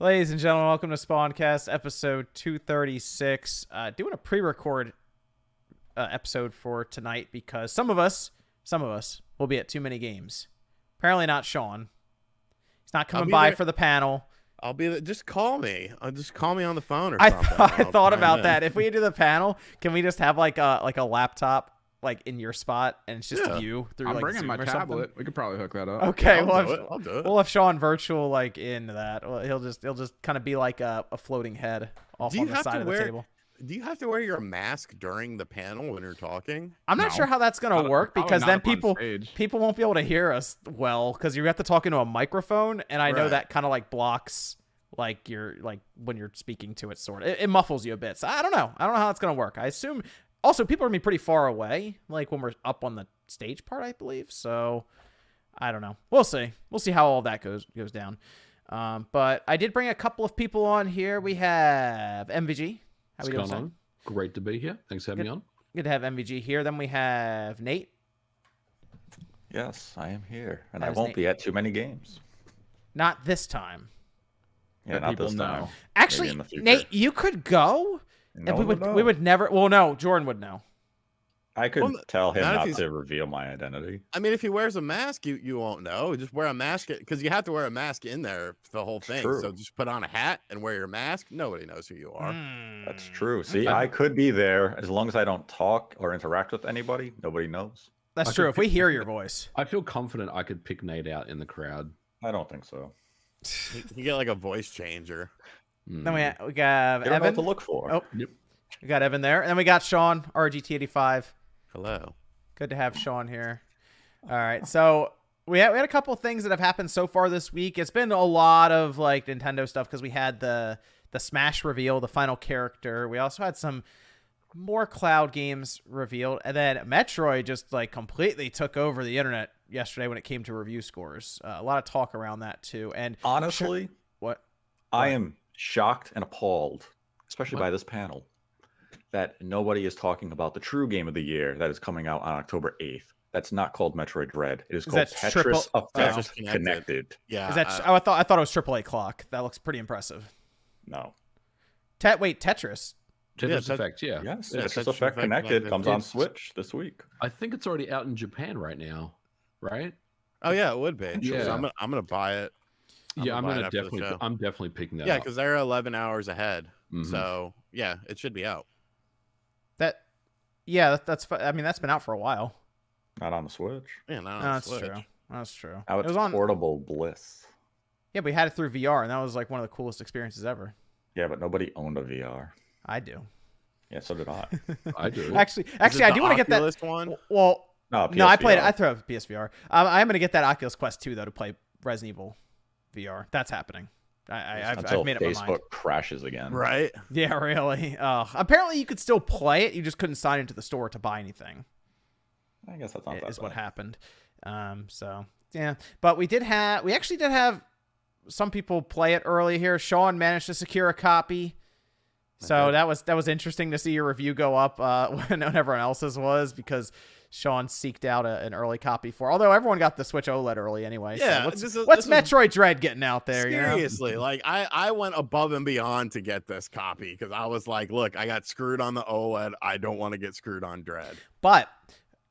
Ladies and gentlemen, welcome to Spawncast, episode 236. Doing a pre-record episode for tonight because some of us will be at too many games. Apparently not Sean. He's not coming by for the panel. I'll be there. Just call me. Just call me on the phone or I something. thought about that. If we do the panel, can we just have like a laptop like in your spot and it's just you through I'm like bringing Zoom my or tablet. something? We could probably hook that up. Okay, Yeah, I'll do it. We'll have Sean virtual like into that. Well, he'll just kind of be like a floating head off on the side of the table. Do you have to wear your mask during the panel when you're talking? I'm not sure how that's gonna work because then people won't be able to hear us well because you have to talk into a microphone, and I know that kind of like blocks like when you're speaking to it, sort of. It muffles you a bit. So I don't know how that's gonna work. I assume also people are gonna be pretty far away, like when we're up on the stage part, I believe. So I don't know. We'll see how all that goes down. But I did bring a couple of people on here. We have MVG. How we doing, on? Great to be here. Thanks for having me on. Good to have MVG here. Then we have Nate. Yes, I am here, and I won't be at too many games. Not this time. Yeah, not this time. Actually, Nate, you could go. No, we would never. Well, no, Jordan would know. I could tell him not to reveal my identity. I mean, if he wears a mask, you won't know. Just wear a mask because you have to wear a mask in there for the whole thing. True. So just put on a hat and wear your mask. Nobody knows who you are. That's true. See, I could be there as long as I don't talk or interact with anybody. Nobody knows. That's true. If we hear your voice, I feel confident I could pick Nate out in the crowd. I don't think so. You get like a voice changer. Then we got You don't know Evan what to look for. Oh, yep. We got Evan there, and then we got Sean RGT85. Hello. Good to have Sean here. All right, so we had a couple of things that have happened so far this week. It's been a lot of like Nintendo stuff because we had the Smash reveal, the final character. We also had some more cloud games revealed, and then Metroid just like completely took over the internet yesterday when it came to review scores. A lot of talk around that too. And honestly, I am shocked and appalled, especially by this panel, that nobody is talking about the true game of the year that is coming out on October 8th. That's not called Metroid Dread. It is called Tetris Effect Connected. Yeah. Is that? I thought it was AAA Clock. That looks pretty impressive. No. Tetris. Tetris Effect, yeah. Yes, Tetris Effect Connected comes on Switch this week. I think it's already out in Japan right now, right? Oh yeah, it would be. Yeah. So I'm gonna buy it. I'm definitely picking that up. Yeah, because they're 11 hours ahead. So yeah, it should be out. That's I mean, that's been out for a while. Not on the Switch. Yeah, not on that's the Switch. True. That's true. Now it's portable bliss. Yeah, we had it through VR, and that was like one of the coolest experiences ever. Yeah, but nobody owned a VR. I do. Yeah, so did I. I do. Actually, I do want to get that one. Well, no, I played it. I threw up PSVR. I am going to get that Oculus Quest 2 though to play Resident Evil VR. That's happening. I've made up my mind. Facebook crashes again. Right? Yeah, really. Apparently, you could still play it. You just couldn't sign into the store to buy anything. I guess that's not that bad. What happened. So yeah, but we actually did have some people play it early here. Sean managed to secure a copy. So that was interesting to see your review go up when everyone else's was because Sean seeked out an early copy although everyone got the Switch OLED early anyway. Yeah. So what's Metroid Dread getting out there? Seriously, like I went above and beyond to get this copy because I was like, look, I got screwed on the OLED. I don't want to get screwed on Dread. But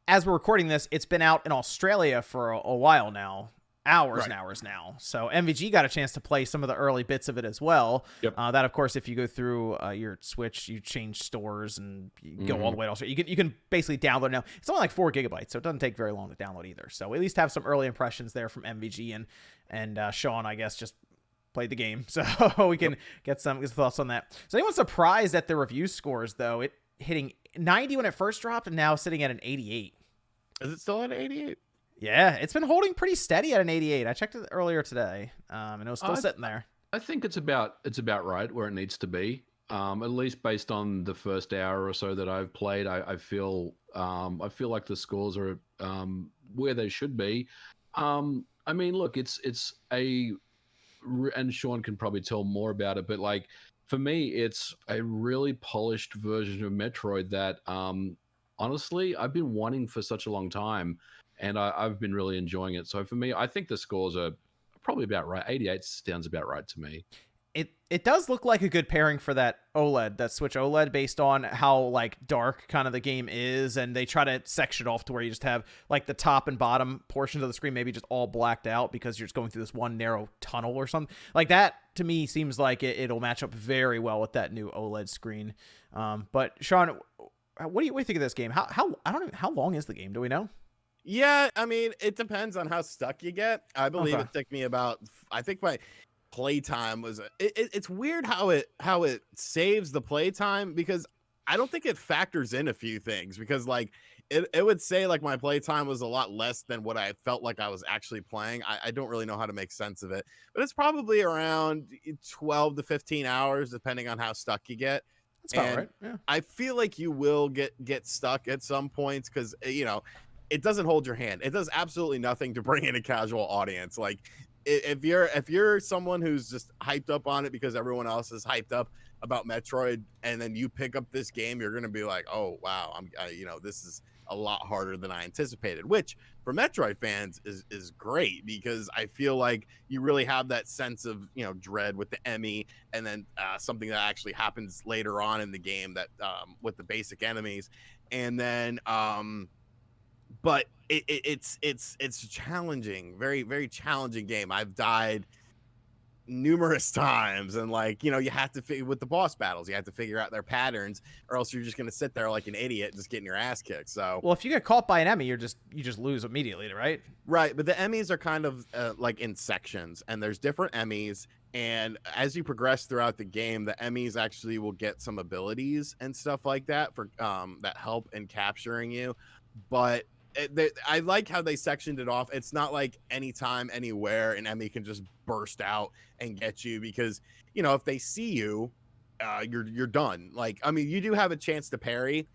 as we're recording this, it's been out in Australia for a while now. Hours and hours now. So MVG got a chance to play some of the early bits of it as well. Yep. That, of course, if you go through your Switch, you change stores and you go all the way to Australia. You can basically download now. It's only like 4 gigabytes, so it doesn't take very long to download either. So we at least have some early impressions there from MVG and Sean, I guess, just played the game. So we can get some thoughts on that. So anyone surprised at the review scores, though? It hitting 90 when it first dropped and now sitting at an 88. Is it still at 88? Yeah, it's been holding pretty steady at an 88. I checked it earlier today, and it was still sitting there. I think it's about right where it needs to be. At least based on the first hour or so that I've played, I feel like the scores are where they should be. I mean, look, it's and Sean can probably tell more about it, but like for me, it's a really polished version of Metroid that honestly I've been wanting for such a long time. And I've been really enjoying it. So for me, I think the scores are probably about right. 88 sounds about right to me. It does look like a good pairing for that OLED, that Switch OLED, based on how like dark kind of the game is, and they try to section it off to where you just have like the top and bottom portions of the screen maybe just all blacked out because you're just going through this one narrow tunnel or something like that. To me, seems like it'll match up very well with that new OLED screen. But Sean, what do you think of this game? How I don't know, how long is the game? Do we know? Yeah, I mean, it depends on how stuck you get. I believe it took me about, I think my playtime was it's weird how it saves the playtime, because I don't think it factors in a few things, because like it would say like my playtime was a lot less than what I felt like I was actually playing. I don't really know how to make sense of it, but it's probably around 12 to 15 hours depending on how stuck you get. That's about right. Yeah. I feel like you will get stuck at some points, because it doesn't hold your hand. It does absolutely nothing to bring in a casual audience. Like if you're someone who's just hyped up on it because everyone else is hyped up about Metroid, and then you pick up this game, you're going to be like, oh, wow, this is a lot harder than I anticipated, which for Metroid fans is great, because I feel like you really have that sense of, dread with the Emmy, and then something that actually happens later on in the game that with the basic enemies. And then but it's challenging, very, very challenging game. I've died numerous times, and like, you have to figure with the boss battles, you have to figure out their patterns, or else you're just going to sit there like an idiot just getting your ass kicked. So well, if you get caught by an Emmy, you just lose immediately, right? Right, but the Emmys are kind of like in sections, and there's different Emmys, and as you progress throughout the game, the Emmys actually will get some abilities and stuff like that for that help in capturing you. But I like how they sectioned it off. It's not like anytime, anywhere an Emmy can just burst out and get you, because if they see you, you're done. Like, I mean, you do have a chance to parry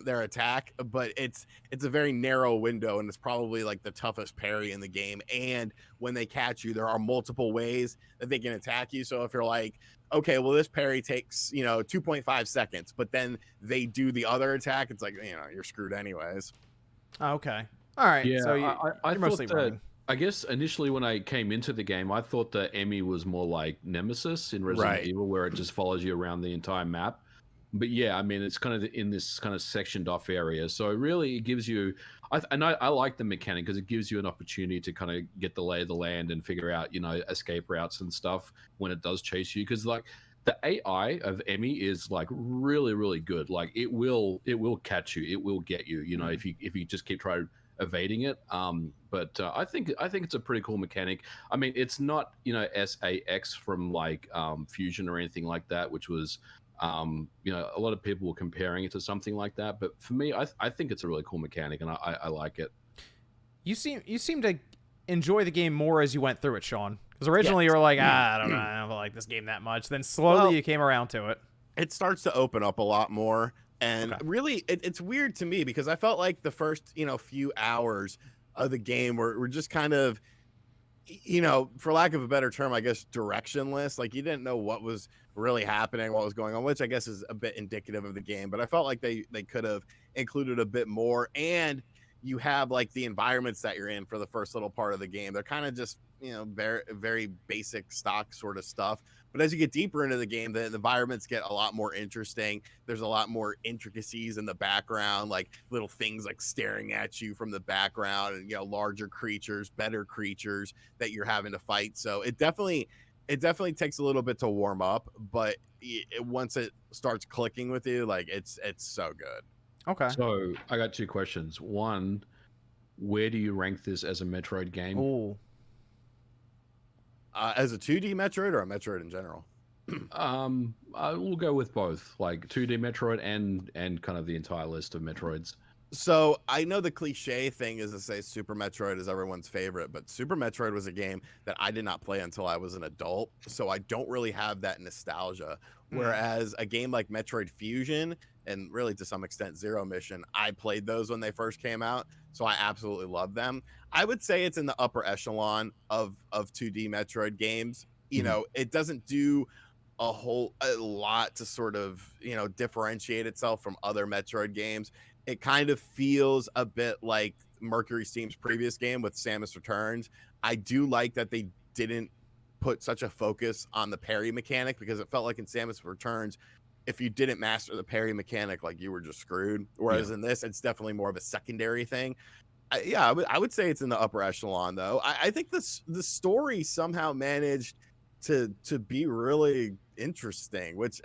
their attack, but it's a very narrow window, and it's probably like the toughest parry in the game. And when they catch you, there are multiple ways that they can attack you. So if you're like, okay, well, this parry takes 2.5 seconds, but then they do the other attack, it's like, you're screwed anyways. Okay. All right. Yeah, So I you're mostly thought that, running. I guess initially when I came into the game, I thought the Emmy was more like Nemesis in Resident Evil, where it just follows you around the entire map. But yeah, I mean, it's kind of in this kind of sectioned off area. So really it gives you, I like the mechanic, because it gives you an opportunity to kind of get the lay of the land and figure out, escape routes and stuff when it does chase you. Because like the AI of Emmy is like really, really good. Like it will catch you. It will get you, if you just keep trying evading it. But I think it's a pretty cool mechanic. I mean, it's not, SAX from like Fusion or anything like that, which was, a lot of people were comparing it to something like that. But for me, I think it's a really cool mechanic, and I like it. You seem to enjoy the game more as you went through it, Sean. Because originally you were like, I don't like this game that much. Then slowly you came around to it. It starts to open up a lot more. And really, it's weird to me, because I felt like the first, few hours of the game were just kind of, for lack of a better term, I guess, directionless. Like, you didn't know what was really happening, what was going on, which I guess is a bit indicative of the game. But I felt like they could have included a bit more. And you have like the environments that you're in for the first little part of the game. They're kind of just, very, very basic stock sort of stuff. But as you get deeper into the game, the environments get a lot more interesting. There's a lot more intricacies in the background, like little things like staring at you from the background, and larger creatures, better creatures that you're having to fight. So it definitely takes a little bit to warm up, but once it starts clicking with you, like it's so good. Okay. So I got two questions. One, where do you rank this as a Metroid game? Ooh. As a 2D Metroid or a Metroid in general? I will go with both, like 2D Metroid and kind of the entire list of Metroids. So I know the cliche thing is to say Super Metroid is everyone's favorite, but Super Metroid was a game that I did not play until I was an adult, so I don't really have that nostalgia. Whereas a game like Metroid Fusion, and really to some extent Zero Mission, I played those when they first came out, so I absolutely love them. I would say it's in the upper echelon of 2D Metroid games. It doesn't do a lot to sort of, differentiate itself from other Metroid games. It kind of feels a bit like Mercury Steam's previous game with Samus Returns. I do like that they didn't put such a focus on the parry mechanic, because it felt like in Samus Returns, if you didn't master the parry mechanic, like you were just screwed. Whereas in this, it's definitely more of a secondary thing. I would say it's in the upper echelon, though. I think the story somehow managed to be really interesting, which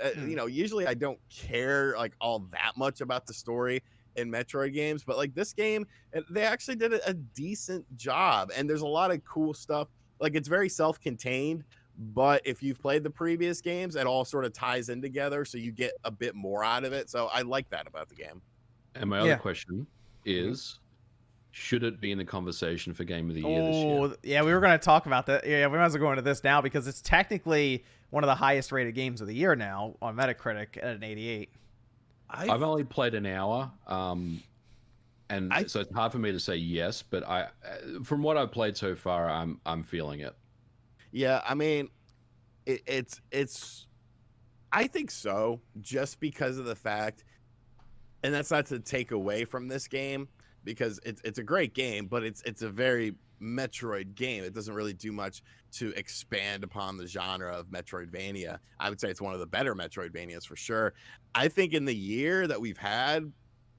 usually I don't care like all that much about the story in Metroid games, but like this game, they actually did a decent job, and there's a lot of cool stuff. Like, it's very self-contained, but if you've played the previous games, it all sort of ties in together, so you get a bit more out of it. So I like that about the game. And my other question is, should it be in the conversation for Game of the Year this year? Yeah, we were going to talk about that. Yeah, we might as well go into this now, because it's technically one of the highest rated games of the year now on Metacritic at an 88. I've only played an hour, so it's hard for me to say yes, but from what I've played so far, I'm feeling it. Yeah, I mean, it's I think so, just because of the fact, and that's not to take away from this game, because it's a great game, but it's a very Metroid game. It doesn't really do much to expand upon the genre of Metroidvania. I would say it's one of the better Metroidvanias for sure. I think in the year that we've had,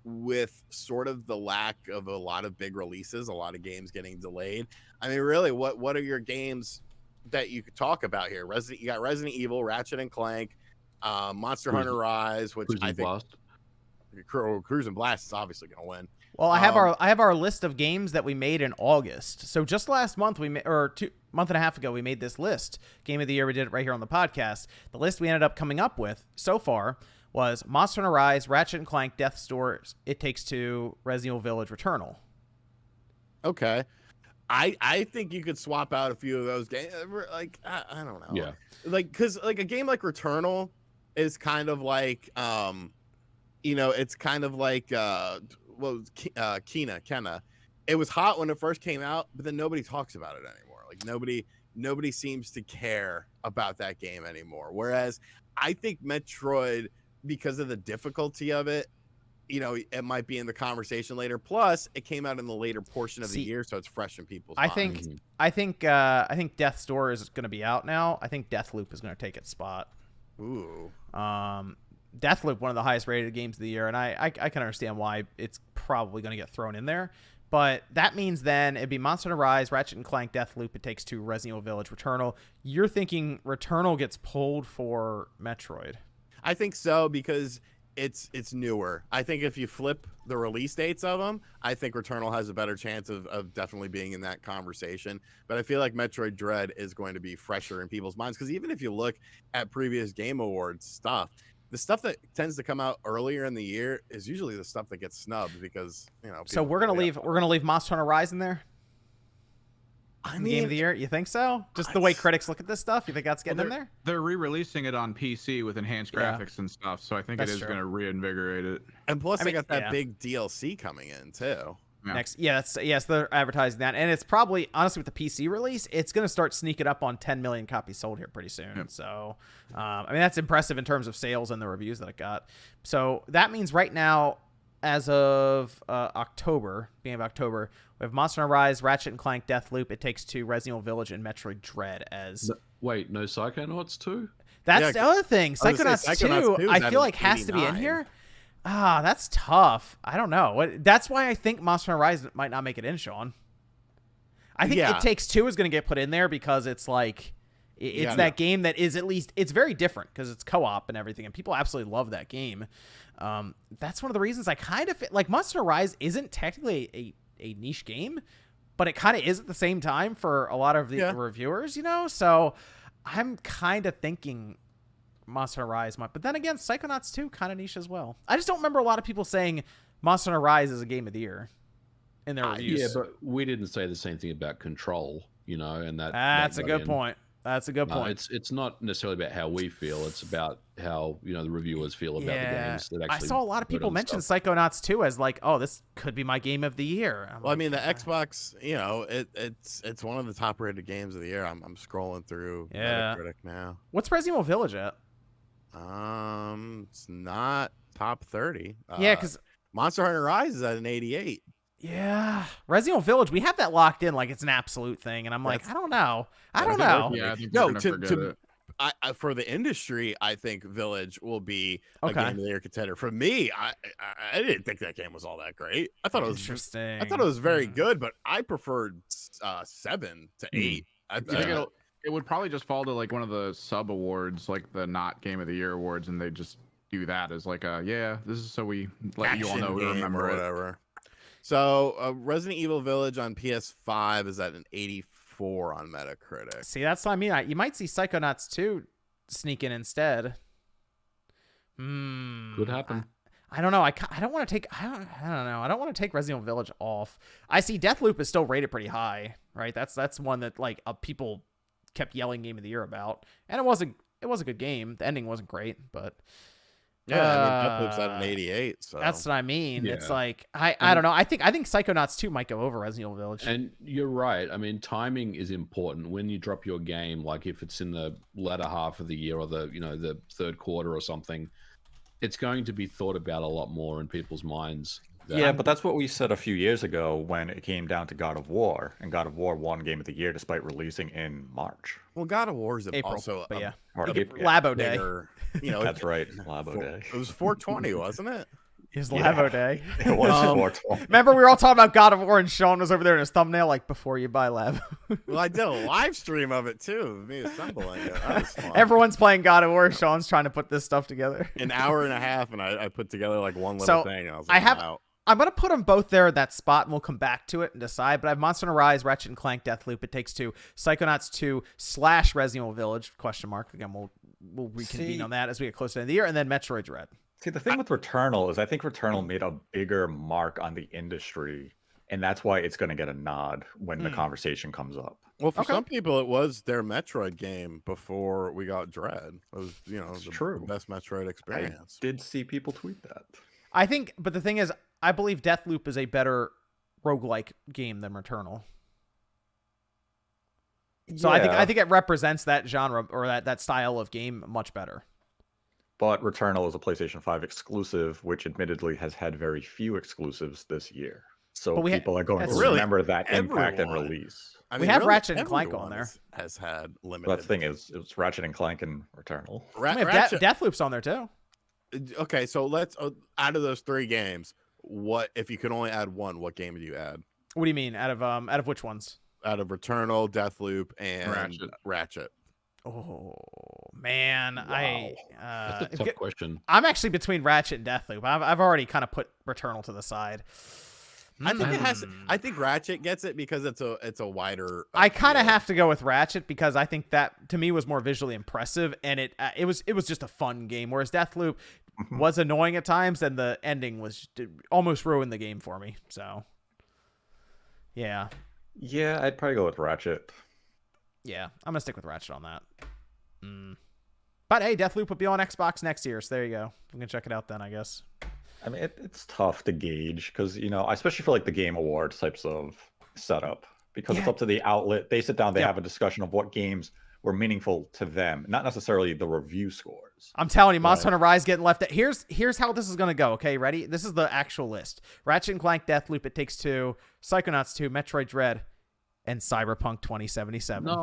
with sort of the lack of a lot of big releases, a lot of games getting delayed, I mean, really, what are your games that you could talk about here? You got Resident Evil, Ratchet and Clank, Monster Hunter Rise, which I think Cruise and Blast is obviously going to win. Well, I have our list of games that we made in August. So just last month, month and a half ago, we made this list. Game of the Year, we did it right here on the podcast. The list we ended up coming up with so far was Monster Hunter Rise, Ratchet and Clank, Death's Door, It Takes Two, Resident Evil Village, Returnal. Okay. I think you could swap out a few of those games. Like, I don't know. Yeah. Like, because like a game like Returnal is kind of like, it's kind of like, Kena. It was hot when it first came out, but then nobody talks about it anymore. Like nobody seems to care about that game anymore. Whereas I think Metroid, because of the difficulty of it, it might be in the conversation later. Plus, it came out in the later portion of the year, so it's fresh in people's minds. I think Death's Door is going to be out now. I think Deathloop is going to take its spot. Ooh. Deathloop, one of the highest rated games of the year, and I can understand why it's probably going to get thrown in there. But that means then it'd be Monster Hunter Rise, Ratchet and Clank, Deathloop, It Takes Two, Resident Evil Village, Returnal. You're thinking Returnal gets pulled for Metroid? I think so, because it's newer. I think if you flip the release dates of them, I think Returnal has a better chance of definitely being in that conversation. But I feel like Metroid Dread is going to be fresher in people's minds, because even if you look at previous Game Awards stuff, the stuff that tends to come out earlier in the year is usually the stuff that gets snubbed, because So we're gonna leave Monster Hunter Rise in there. I mean, Game of the Year, you think so? Just the way critics look at this stuff, you think that's getting in there? They're re-releasing it on PC with enhanced graphics and stuff, so I think it is going to reinvigorate it. And plus, they got that big DLC coming in too. Yeah. They're advertising that, and it's probably, honestly, with the PC release, it's going to start sneaking up on 10 million copies sold here pretty soon. Yep. So, I mean, that's impressive in terms of sales and the reviews that it got. So that means right now, as of beginning of October, we have Monster Hunter Rise, Ratchet and Clank, Deathloop, It Takes Two, Resident Evil Village, and Metroid Dread as... Wait, no Psychonauts 2? That's the other thing. Psychonauts 2, I feel like has to be in here. That's tough. I don't know. That's why I think Monster Hunter Rise might not make it in, Sean. I think It Takes Two is going to get put in there because it's like... It's game that is at least... It's very different because it's co-op and everything, and people absolutely love that game. That's one of the reasons I kind of... Like, Monster Hunter Rise isn't technically a niche game, but it kind of is at the same time for a lot of the reviewers, So I'm kind of thinking Monster Hunter Rise might... But then again, Psychonauts 2 kind of niche as well. I just don't remember a lot of people saying Monster Hunter Rise is a game of the year in their reviews. Yeah, but we didn't say the same thing about Control, and that's a good point. That's a good point. It's not necessarily about how we feel. It's about how the reviewers feel about the games. That actually I saw a lot of people mention Psychonauts 2 as like, oh, this could be my game of the year. I mean, the Xbox, it's one of the top rated games of the year. I'm scrolling through Metacritic now. What's Resident Evil Village at? It's not top 30. Yeah, because Monster Hunter Rise is at an 88. Yeah, Resident Evil Village, we have that locked in like it's an absolute thing, and I'm like, I don't know. I don't know. Yeah, I think they're gonna forget it. For the industry, I think Village will be a game of the year contender. For me, I didn't think that game was all that great. I thought it was interesting. I thought it was very good, but I preferred 7 to 8. I think it would probably just fall to like one of the sub awards, like the not game of the year awards, and they just do that as like this is so we let you all know we remember or whatever. So Resident Evil Village on PS5 is at an 84 on Metacritic. See, that's what I mean. You might see Psychonauts 2 sneak in instead. Could happen. I don't know. I don't want to take. I don't know. I don't want to take Resident Evil Village off. I see Deathloop is still rated pretty high, right? That's one that like people kept yelling Game of the Year about, and it was a good game. The ending wasn't great, but. Yeah, I mean, Deathloop's at an 88. So that's what I mean. Yeah. It's like I don't know. I think Psychonauts 2 might go over Resident Evil Village. And you're right. I mean, timing is important when you drop your game. Like if it's in the latter half of the year or the third quarter or something, it's going to be thought about a lot more in people's minds. Yeah, but that's what we said a few years ago when it came down to God of War, and God of War won Game of the Year despite releasing in March. Well, God of War is April, also Labo Day. You know, that's right, Labo Day. It was 420, wasn't it? It was Labo Day. It was 420. Remember, we were all talking about God of War, and Sean was over there in his thumbnail, like, before you buy Labo. Well, I did a live stream of it, too, me assembling it. That was fun. Everyone's playing God of War. Sean's trying to put this stuff together. An hour and a half, and I put together, like, one little thing. I was like, I'm going to put them both there at that spot, and we'll come back to it and decide. But I have Monster Hunter Rise, Ratchet & Clank, Deathloop, It Takes Two, Psychonauts 2 / Resident Evil Village, ? Again, we'll reconvene on that as we get closer to the end of the year, and then Metroid Dread. See, the thing with Returnal is I think Returnal made a bigger mark on the industry, and that's why it's going to get a nod when the conversation comes up. Well, for some people, it was their Metroid game before we got Dread. It was, the best Metroid experience. I did see people tweet that. I think, but the thing is, I believe Deathloop is a better roguelike game than Returnal. So I think it represents that genre or that style of game much better. But Returnal is a PlayStation 5 exclusive, which admittedly has had very few exclusives this year. So people are going to remember that impact and release. I mean, we have Ratchet and Clank on there. Has had limited. But the thing is, it's Ratchet and Clank and Returnal. We have Deathloop's on there too. Okay, so let's out of those 3 games, what if you could only add one? What game would you add? What do you mean? Out of which ones? Out of Returnal, Deathloop, and Ratchet. Oh man, wow. That's a tough question. I'm actually between Ratchet and Deathloop. I've already kind of put Returnal to the side. I think it has. I think Ratchet gets it because it's a wider. I kind of have to go with Ratchet because I think that to me was more visually impressive, and it was just a fun game. Whereas Deathloop was annoying at times, and the ending was almost ruined the game for me. So, yeah. Yeah, I'd probably go with Ratchet. Yeah, I'm gonna stick with Ratchet on that. But hey, Deathloop will be on Xbox next year, so there you go. We can check it out then, I guess. I mean, it's tough to gauge because, especially for like the Game Awards types of setup, because it's up to the outlet. They sit down, they have a discussion of what games were meaningful to them, not necessarily the review scores. I'm telling you, Monster Hunter Rise getting left. Here's how this is going to go. Okay, ready? This is the actual list. Ratchet & Clank, Deathloop, It Takes Two, Psychonauts 2, Metroid Dread, and Cyberpunk 2077. No.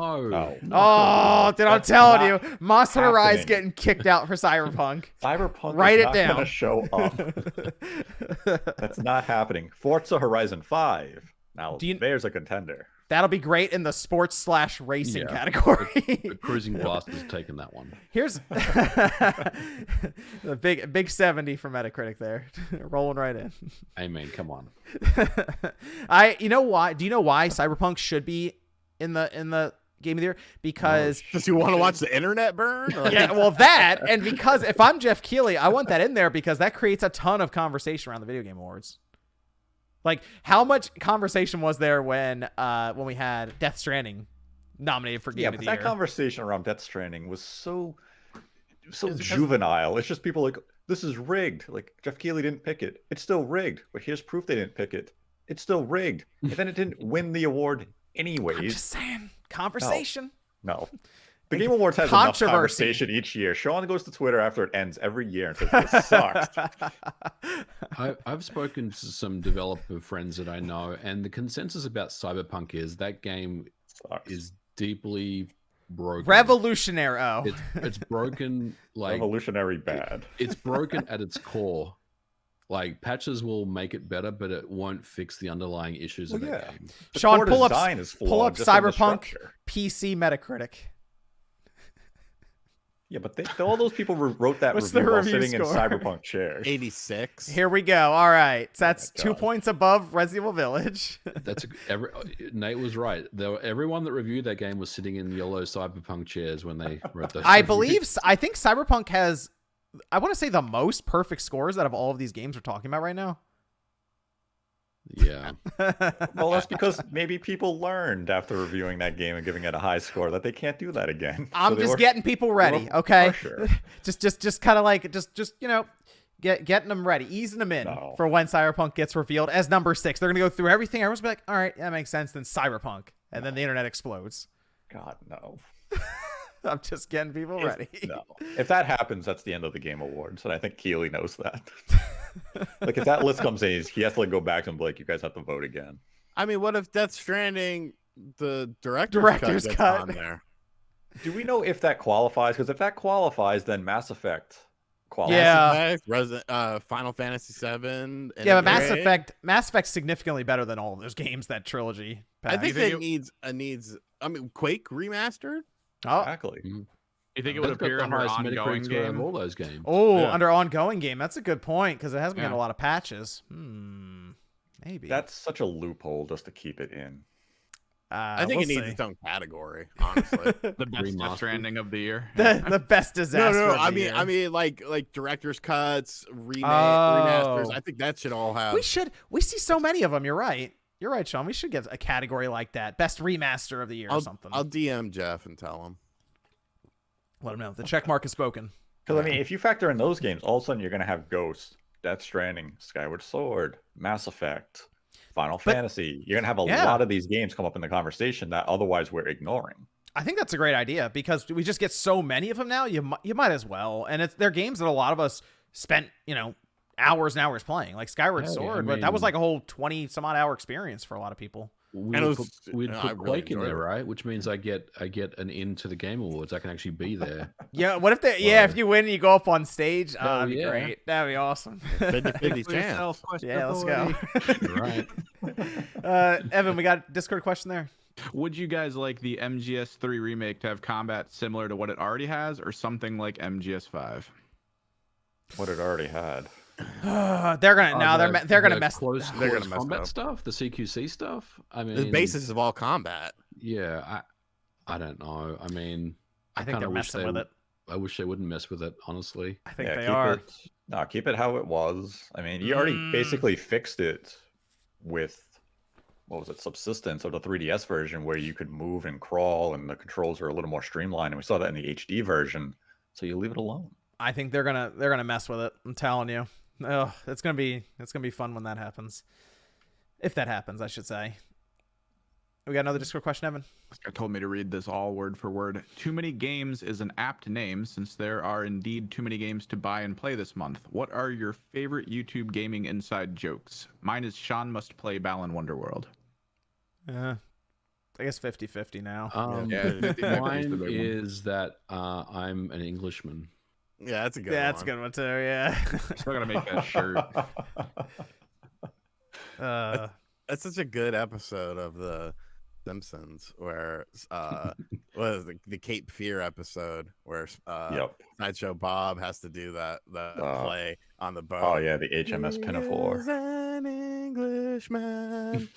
Oh, dude, I'm telling you, Monster Hunter Rise getting kicked out for Cyberpunk. Cyberpunk Write is it down. Not going to show up. That's not happening. Forza Horizon 5. Now, there's a contender. That'll be great in the sports/racing category. The Cruising Blast has taken that one. Here's the big 70 for Metacritic there, rolling right in. I mean, come on. You know why? Do you know why Cyberpunk should be in the Game of the Year? Because you want to watch the internet burn? Yeah, well, that, and because if I'm Jeff Keighley, I want that in there because that creates a ton of conversation around the Video Game Awards. Like, how much conversation was there when we had Death Stranding nominated for Game of the Year? Yeah, but that conversation around Death Stranding was so juvenile. It's just people like, this is rigged. Like, Jeff Keighley didn't pick it. It's still rigged. But here's proof they didn't pick it. It's still rigged. And then it didn't win the award anyways. I'm just saying, conversation. No. The Game Awards has enough conversation each year. Sean goes to Twitter after it ends every year and says, this sucks. I've spoken to some developer friends that I know, and the consensus about Cyberpunk is that game is deeply broken. Revolutionary. Oh, it's broken. Like revolutionary bad. It's broken at its core. Like patches will make it better, but it won't fix the underlying issues of the game. Sean, pull up Cyberpunk PC Metacritic. Yeah, but all those people wrote that review while sitting in Cyberpunk chairs. 86. Here we go. All right, so that's 2 points above Resident Evil Village. Nate was right. Everyone that reviewed that game was sitting in yellow Cyberpunk chairs when they wrote those. I think Cyberpunk has, I want to say, the most perfect scores out of all of these games we're talking about right now. Yeah. Well, that's because maybe people learned after reviewing that game and giving it a high score that they can't do that again. I'm just getting people ready, okay? Sure. just kind of like getting them ready, easing them in for when Cyberpunk gets revealed as number 6. They're gonna go through everything. Everyone's gonna be like, all right, that makes sense. Then Cyberpunk, and then the internet explodes. God, no. I'm just getting people ready. No. If that happens, that's the end of the Game Awards, and I think Keeley knows that. Like, if that list comes in, he has to go back and be like, you guys have to vote again. I mean, what if Death Stranding, the director's cut on there? Do we know if that qualifies? Because if that qualifies, then Mass Effect qualifies. Yeah. Final Fantasy VII. Yeah, but Mass Effect's significantly better than all of those games, that trilogy. I think it needs, I mean, Quake remastered? Oh, exactly. You think it would appear under ongoing game? All those games. Oh, under ongoing game. That's a good point because it has been getting a lot of patches. Maybe that's such a loophole just to keep it in. I think it needs its own category. Honestly, the best Death Stranding of the year. The best disaster. No. I mean, like director's cuts, remasters. I think that should all have. We see so many of them. You're right. You're right, Sean. We should get a category like that. Best remaster of the year or something. I'll DM Jeff and tell him. Let him know. The check mark is spoken. Because, I mean, if you factor in those games, all of a sudden you're going to have Ghost, Death Stranding, Skyward Sword, Mass Effect, Final Fantasy. You're going to have a lot of these games come up in the conversation that otherwise we're ignoring. I think that's a great idea because we just get so many of them now. You might as well. And they're games that a lot of us spent, hours and hours playing, like Skyward Sword, but that was like a whole 20 some odd hour experience for a lot of people. We'd put Quake in there, right? Which means I get an in to the Game Awards. I can actually be there. Yeah. What if if you win and you go up on stage? That'd be great. That'd be awesome. 50-50 chance. Yeah, let's go. Right. Evan, we got a Discord question there. Would you guys like the MGS3 remake to have combat similar to what it already has, or something like MGS5? What it already had. They're gonna mess. Close combat stuff, the CQC stuff. I mean, the basis of all combat. Yeah, I don't know. I mean, I think they're messing with it. I wish they wouldn't mess with it, honestly. I think they are. Keep it how it was. I mean, you already basically fixed it with Subsistence of the 3DS version, where you could move and crawl, and the controls are a little more streamlined. And we saw that in the HD version. So you leave it alone. I think they're gonna mess with it. I'm telling you. Oh, it's gonna be fun when that happens. If that happens, I should say. We got another Discord question, Evan. This guy told me to read this all word for word. Too many games is an apt name, since there are indeed too many games to buy and play this month. What are your favorite YouTube gaming inside jokes? Mine is Sean must play Balan Wonderworld. I guess 50-50 now. Mine is that I'm an Englishman. Yeah, that's a good one. That's a good one too, yeah. Still gotta make that shirt. That's such a good episode of The Simpsons, where what is the Cape Fear episode, where Sideshow Bob has to do that play on the boat. Oh yeah, the HMS Pinafore. He's an Englishman.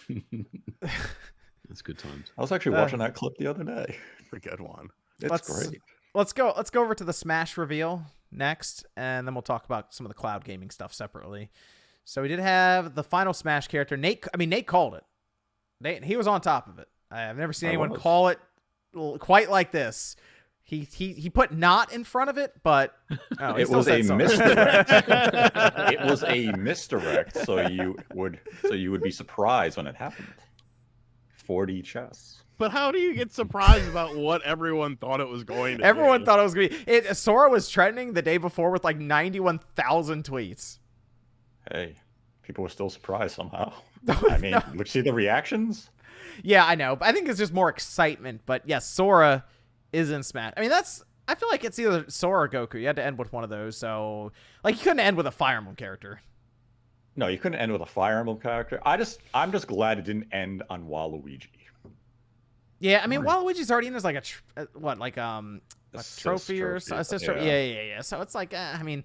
That's good times. I was actually watching that clip the other day. It's a good one. It's great. Let's go over to the Smash reveal next, and then we'll talk about some of the cloud gaming stuff separately. So we did have the final Smash character. Nate called it. He was on top of it. I've never seen anyone call it quite like this. He put not in front of it, but it was a misdirect. It was a misdirect, so you would be surprised when it happened. 4D chess. But how do you get surprised about what everyone thought it was going to Everyone do? thought it was going to be. Sora was trending the day before with like 91,000 tweets. Hey, people were still surprised somehow. No, I mean, look, see the reactions? Yeah, I know. But I think it's just more excitement. But yes, Sora is in Smash. I mean, I feel like it's either Sora or Goku. You had to end with one of those. So, like, you couldn't end with a Fire Emblem character. No, you couldn't end with a Fire Emblem character. I'm just glad it didn't end on Waluigi. Yeah, I mean, Waluigi's already in as like a trophy or assist trophy. Yeah. So it's like, I mean,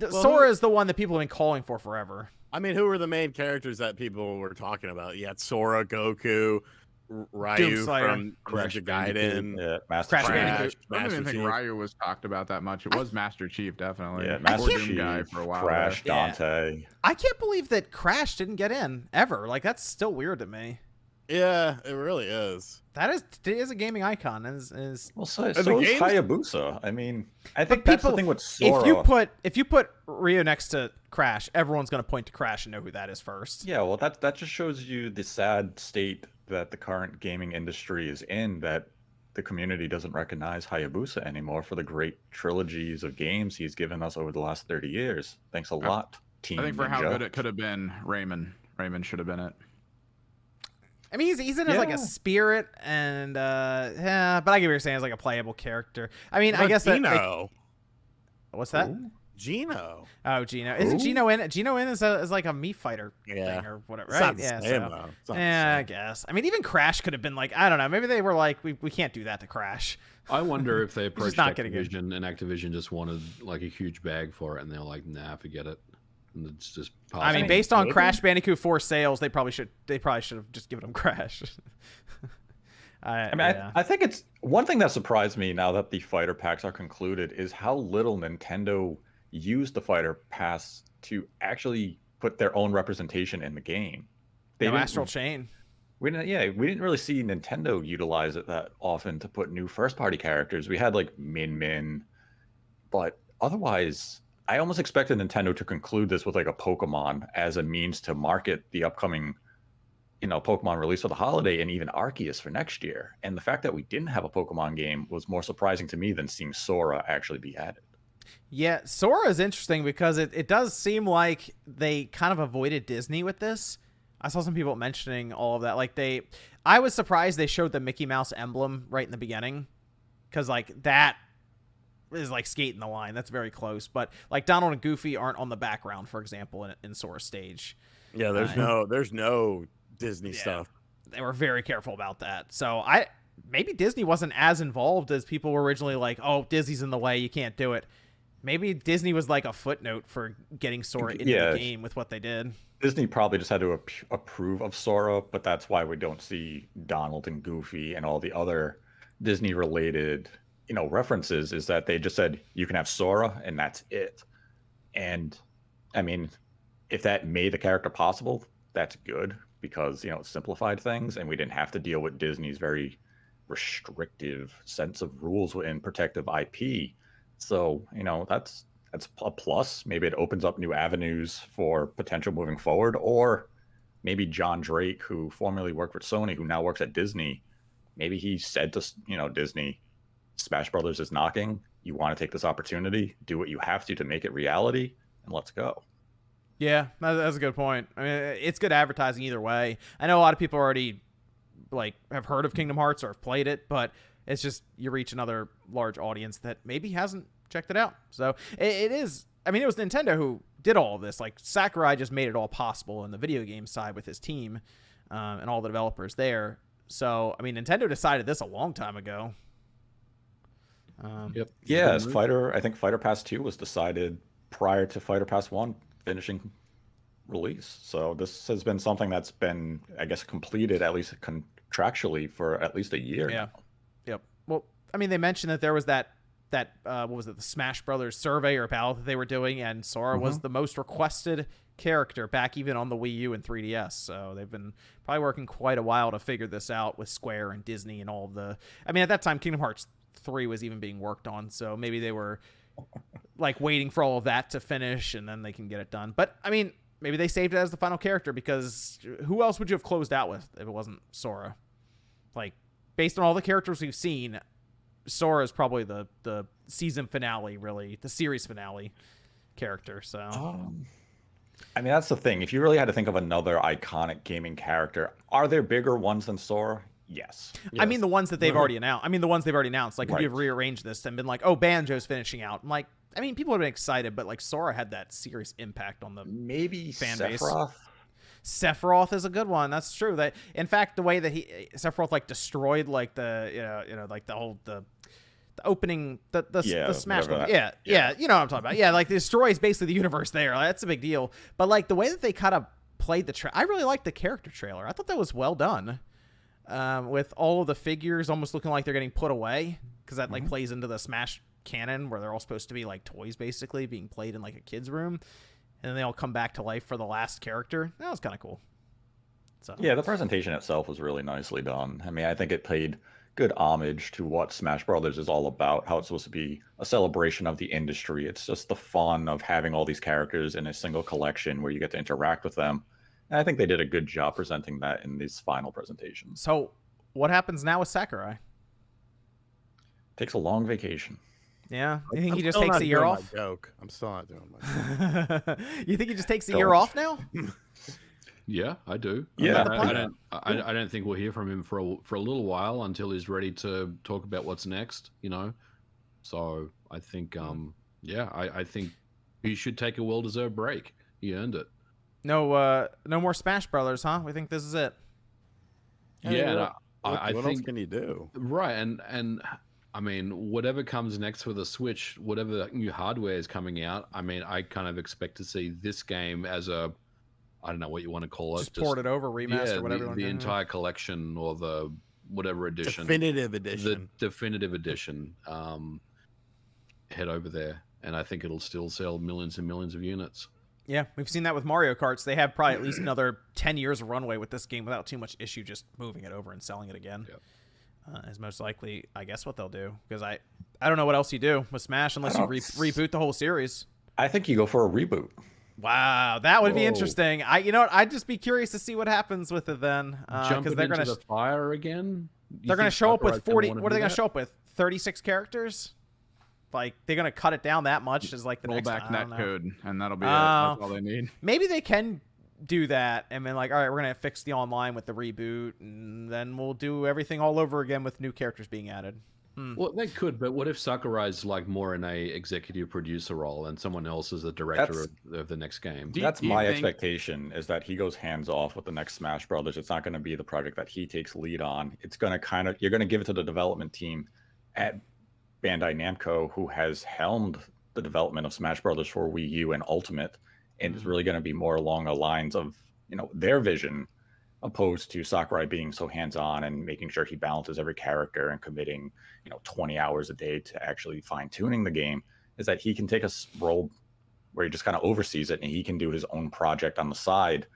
Sora is the one that people have been calling for forever. I mean, who were the main characters that people were talking about? You had Sora, Goku, Ryu from Crash Gaiden, Master Chief. I don't even think Ryu was talked about that much. It was Master Chief, definitely. Yeah, Master Chief guy for a while. Crash, there. Dante. Yeah. I can't believe that Crash didn't get in ever. Like, that's still weird to me. Yeah, it really is. That is a gaming icon. Well, so is Hayabusa. I mean, I think people, that's the thing with Sora. If you put Ryu next to Crash, everyone's going to point to Crash and know who that is first. Yeah, well, that just shows you the sad state that the current gaming industry is in, that the community doesn't recognize Hayabusa anymore for the great trilogies of games he's given us over the last 30 years. Thanks a lot, Team I think for Ninja. how good it could have been, Rayman should have been it. I mean, he's in as like a spirit, and but I get what you're saying, as like a playable character. I mean, I guess Gino. What's that? Ooh. Gino. Oh, Gino. Isn't Gino in it? Gino in is like a Mii Fighter thing or whatever, right? I guess. I mean, even Crash could have been like, I don't know. Maybe they were like, we can't do that to Crash. I wonder if they approached Activision and Activision just wanted like a huge bag for it, and they're like, nah, forget it. And it's just possible. I mean, based on Crash Bandicoot 4 sales, they probably should have just given them Crash. I think it's one thing that surprised me now that the fighter packs are concluded is how little Nintendo used the fighter pass to actually put their own representation in the game. Astral Chain. We didn't really see Nintendo utilize it that often to put new first-party characters. We had like Min, but otherwise, I almost expected Nintendo to conclude this with like a Pokemon as a means to market the upcoming, Pokemon release for the holiday, and even Arceus for next year. And the fact that we didn't have a Pokemon game was more surprising to me than seeing Sora actually be added. Yeah, Sora is interesting because it does seem like they kind of avoided Disney with this. I saw some people mentioning all of that. Like I was surprised they showed the Mickey Mouse emblem right in the beginning, because like that is like skating the line. That's very close. But like Donald and Goofy aren't on the background, for example, in Sora's stage. Yeah, there's no Disney stuff. They were very careful about that. So maybe Disney wasn't as involved as people were originally like, oh, Disney's in the way, you can't do it. Maybe Disney was like a footnote for getting Sora into the game with what they did. Disney probably just had to approve of Sora, but that's why we don't see Donald and Goofy and all the other Disney-related, references, is that they just said, you can have Sora, and that's it. And, I mean, if that made the character possible, that's good, because, it simplified things, and we didn't have to deal with Disney's very restrictive sense of rules and protective IP. So, that's a plus. Maybe it opens up new avenues for potential moving forward. Or maybe John Drake, who formerly worked with Sony, who now works at Disney, maybe he said to, Disney, Smash Brothers is knocking. You want to take this opportunity, do what you have to make it reality, and let's go. Yeah, that's a good point. I mean, it's good advertising either way. I know a lot of people already have heard of Kingdom Hearts or have played it, but it's just you reach another large audience that maybe hasn't checked it out. So it is. I mean, it was Nintendo who did all of this. Like Sakurai just made it all possible in the video game side with his team and all the developers there. So I mean, Nintendo decided this a long time ago. Yep. Yeah, I think Fighter Pass 2 was decided prior to Fighter Pass 1 finishing release. So this has been something that's been, I guess, completed at least contractually for at least a year. Yeah. Yep. Well, I mean, they mentioned that there was that what was it, the Smash Brothers survey or ballot that they were doing, and Sora was the most requested character back even on the Wii U and 3DS. So they've been probably working quite a while to figure this out with Square and Disney and all of the. I mean, at that time, Kingdom Hearts 3 was even being worked on, so maybe they were like waiting for all of that to finish and then they can get it done. But I mean, maybe they saved it as the final character, because who else would you have closed out with if it wasn't Sora? Like based on all the characters we've seen, Sora is probably the season finale, really, the series finale character. So, I mean, that's the thing. If you really had to think of another iconic gaming character, are there bigger ones than Sora? Yes. I mean, the ones that they've already announced. Like, could you have Right. rearranged this and been like, oh, Banjo's finishing out? I'm like, I mean, people have been excited, but like Sora had that serious impact on the Maybe fan Sephiroth? base. Sephiroth is a good one. That's true. That, in fact, the way that Sephiroth like destroyed like the like the whole the opening the Smash one. Yeah, you know what I'm talking about. Yeah, like destroys basically the universe there. Like, that's a big deal. But like the way that they kind of played I really liked the character trailer. I thought that was well done. With all of the figures almost looking like they're getting put away, because that like plays into the Smash canon where they're all supposed to be like toys basically being played in like a kid's room, and then they all come back to life for the last character. That was kind of cool. So Yeah, the presentation itself was really nicely done. I mean, I think it paid good homage to what Smash Brothers is all about, how it's supposed to be a celebration of the industry. It's just the fun of having all these characters in a single collection where you get to interact with them. And I think they did a good job presenting that in these final presentations. So what happens now with Sakurai? Takes a long vacation. Yeah, you think I'm he just still takes not a year doing my off? joke. I'm still not doing my joke. You think he just takes a Don't. year off now? Yeah, I do. Yeah. I don't think we'll hear from him for a little while until he's ready to talk about what's next. You know, so I think I think he should take a well-deserved break. He earned it. No more Smash Brothers, huh? We think this is it. Yeah, What I else think can you do? right, and I mean, whatever comes next for the Switch, whatever new hardware is coming out, I mean, I kind of expect to see this game as a, I don't know what you want to call it, Just port it over, remaster, whatever. the entire collection or the whatever edition, Definitive edition. the definitive edition. Head over there, and I think it'll still sell millions and millions of units. Yeah, we've seen that with Mario Karts. They have probably at least another 10 years of runway with this game without too much issue just moving it over and selling it again. Yep. Is most likely, I guess, what they'll do. Because I don't know what else you do with Smash unless you reboot the whole series. I think you go for a reboot. Wow, that would be Whoa. interesting. You know what? I'd just be curious to see what happens with it then. Jump Because it they're into gonna the fire again. they're gonna show up with 40. What are they gonna show up with? 36 characters. Like they're gonna cut it down that much as like the Roll next. back I don't net know. code, and that'll be it. That's all they need. Maybe they can do that and then like, all right, we're gonna fix the online with the reboot, and then we'll do everything all over again with new characters being added. Well, they could, but what if Sakurai's like more in a executive producer role and someone else is the director of the next game? That's my expectation, is that he goes hands off with the next Smash Brothers. It's not going to be the project that he takes lead on. It's going to you're going to give it to the development team at Bandai Namco, who has helmed the development of Smash Brothers for Wii U and Ultimate, and it's really going to be more along the lines of, you know, their vision, opposed to Sakurai being so hands-on and making sure he balances every character and committing, you know, 20 hours a day to actually fine-tuning the game. Is that he can take a role where he just kind of oversees it and he can do his own project on the side.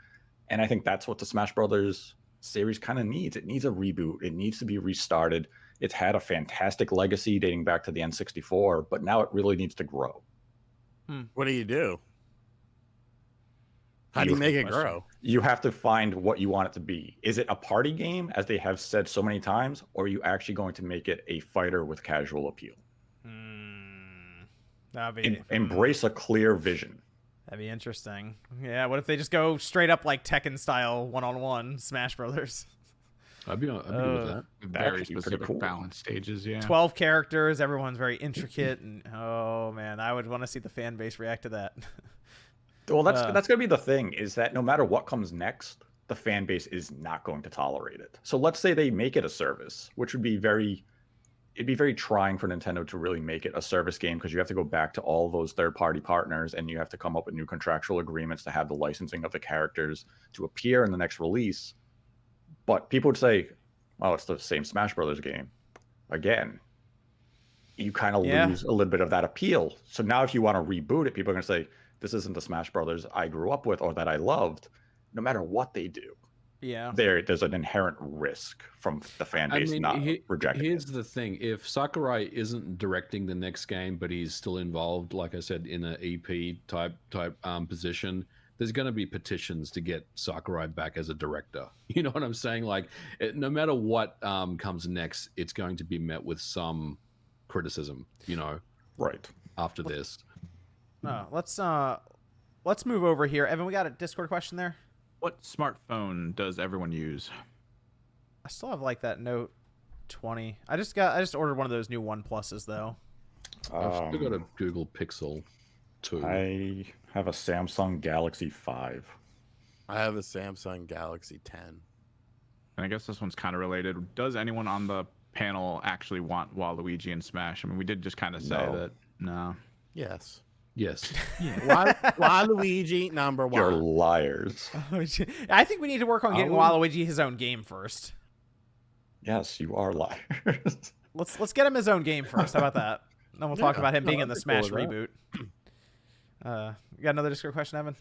And I think that's what the Smash Brothers series kind of needs. It needs a reboot. It needs to be restarted. It's had a fantastic legacy dating back to the N64, but now it really needs to grow. What do? How do you make it grow? You have to find what you want it to be. Is it a party game, as they have said so many times, or are you actually going to make it a fighter with casual appeal? Embrace a clear vision. That'd be interesting. Yeah, what if they just go straight up like Tekken style one-on-one Smash Brothers? I'd be good with that. Very specific balance stages, yeah. 12 characters, everyone's very intricate, and oh man, I would want to see the fan base react to that. Well, that's going to be the thing, is that no matter what comes next, the fan base is not going to tolerate it. So let's say they make it a service, which would be it'd be very trying for Nintendo to really make it a service game, because you have to go back to all those third-party partners and you have to come up with new contractual agreements to have the licensing of the characters to appear in the next release. But people would say, oh, it's the same Smash Brothers game. Again, you kind of lose a little bit of that appeal. So now if you want to reboot it, people are going to say, this isn't the Smash Brothers I grew up with or that I loved. No matter what they do, there's an inherent risk from the fan base not rejecting Here's the thing. If Sakurai isn't directing the next game, but he's still involved, like I said, in an EP type position, there's going to be petitions to get Sakurai back as a director. You know what I'm saying? Like, no matter what comes next, it's going to be met with some criticism. You know, right after this. Let's move over here. Evan, we got a Discord question there. What smartphone does everyone use? I still have like that Note 20. I just ordered one of those new OnePluses though. I've still got a Google Pixel 2. I have a Samsung Galaxy 5. I have a Samsung Galaxy 10. And I guess this one's kind of related. Does anyone on the panel actually want Waluigi and Smash? I mean, we did just kind of say that. No. Yes. Yes. Yeah. Waluigi number 1. You're liars. I think we need to work on getting Waluigi his own game first. Yes, you are liars. Let's get him his own game first. How about that? Then we'll talk about him being in the Smash reboot. You got another Discord question, Evan?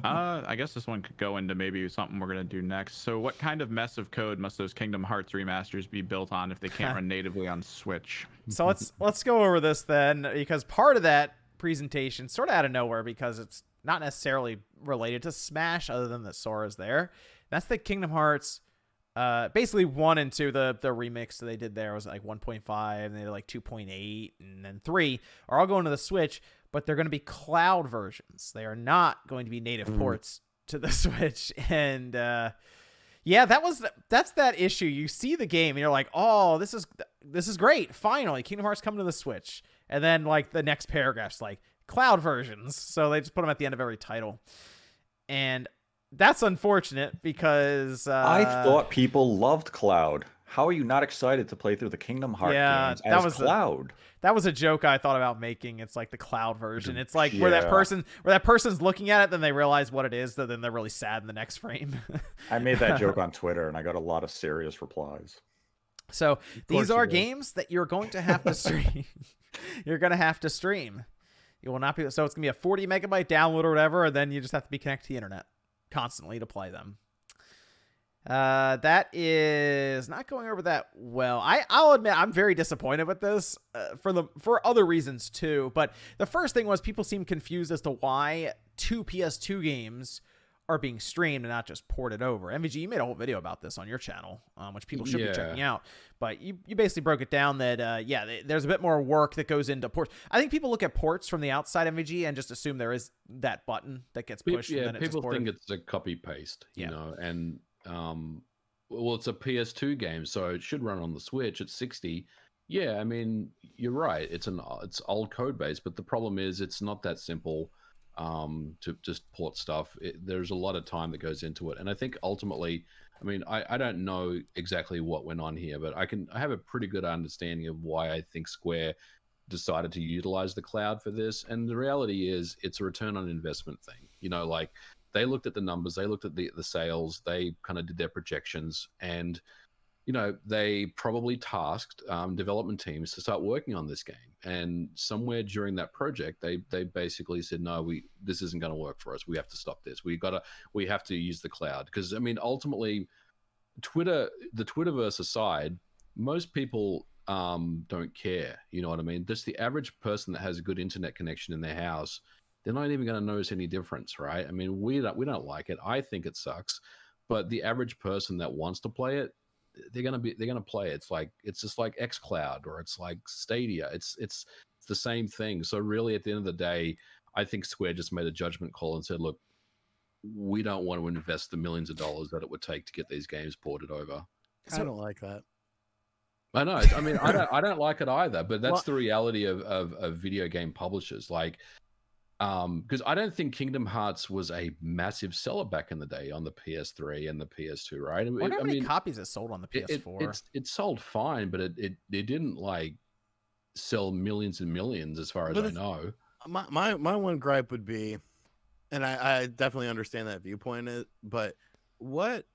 I guess this one could go into maybe something we're gonna do next. So, what kind of mess of code must those Kingdom Hearts remasters be built on if they can't run natively on Switch? So let's go over this then, because part of that presentation sort of out of nowhere, because it's not necessarily related to Smash, other than that Sora's there. That's the Kingdom Hearts. Basically 1 and 2, the remix that they did there was like 1.5, and they did like 2.8, and then 3 are all going to the Switch, but they're going to be cloud versions. They are not going to be native ports to the Switch. And yeah, that's that issue. You see the game and you're like, oh, this is great. Finally, Kingdom Hearts coming to the Switch. And then like the next paragraph's like cloud versions. So they just put them at the end of every title. And that's unfortunate because I thought people loved Cloud. How are you not excited to play through the Kingdom Hearts games as Cloud? That was a joke I thought about making. It's like the cloud version. It's like where that person's looking at it, then they realize what it is, then they're really sad in the next frame. I made that joke on Twitter, and I got a lot of serious replies. So these are games that you're going to have to stream. You're going to have to stream. You will not be. So it's going to be a 40 megabyte download or whatever, and then you just have to be connected to the internet constantly to play them. That is not going over that well. I'll admit I'm very disappointed with this for other reasons too. But the first thing was people seem confused as to why 2 PS2 games are being streamed and not just ported over. MVG, you made a whole video about this on your channel, which people should be checking out. But you basically broke it down that there's a bit more work that goes into ports. I think people look at ports from the outside MVG and just assume there is that button that gets pushed. Yeah, and then people think it's a copy paste, you know, and well, it's a PS2 game, so it should run on the Switch at 60. Yeah, I mean, you're right. It's old code base, but the problem is it's not that simple to just port stuff. There's a lot of time that goes into it, and I think ultimately, I mean, I don't know exactly what went on here, but I have a pretty good understanding of why I think Square decided to utilize the cloud for this. And the reality is, it's a return on investment thing. You know, like, they looked at the numbers, they looked at the sales, they kind of did their projections, and you know, they probably tasked development teams to start working on this game. And somewhere during that project, they basically said, no, this isn't going to work for us. We have to stop this. We have to use the cloud, because I mean, ultimately, the Twitterverse aside, most people don't care. You know what I mean? Just the average person that has a good internet connection in their house, they're not even going to notice any difference, right? I mean, we don't like it. I think it sucks, but the average person that wants to play it, they're going to play it. It's just like xCloud, or it's like Stadia. It's the same thing. So really, at the end of the day, I think Square just made a judgment call and said, look, we don't want to invest the millions of dollars that it would take to get these games ported over. I don't like that. I know. I mean, I don't like it either, but that's the reality of video game publishers. Like, because I don't think Kingdom Hearts was a massive seller back in the day on the PS3 and the PS2, right? I wonder how many copies it sold on the PS4. It sold fine, but it didn't like sell millions and millions, as far as I know. My one gripe would be, and I definitely understand that viewpoint, but what,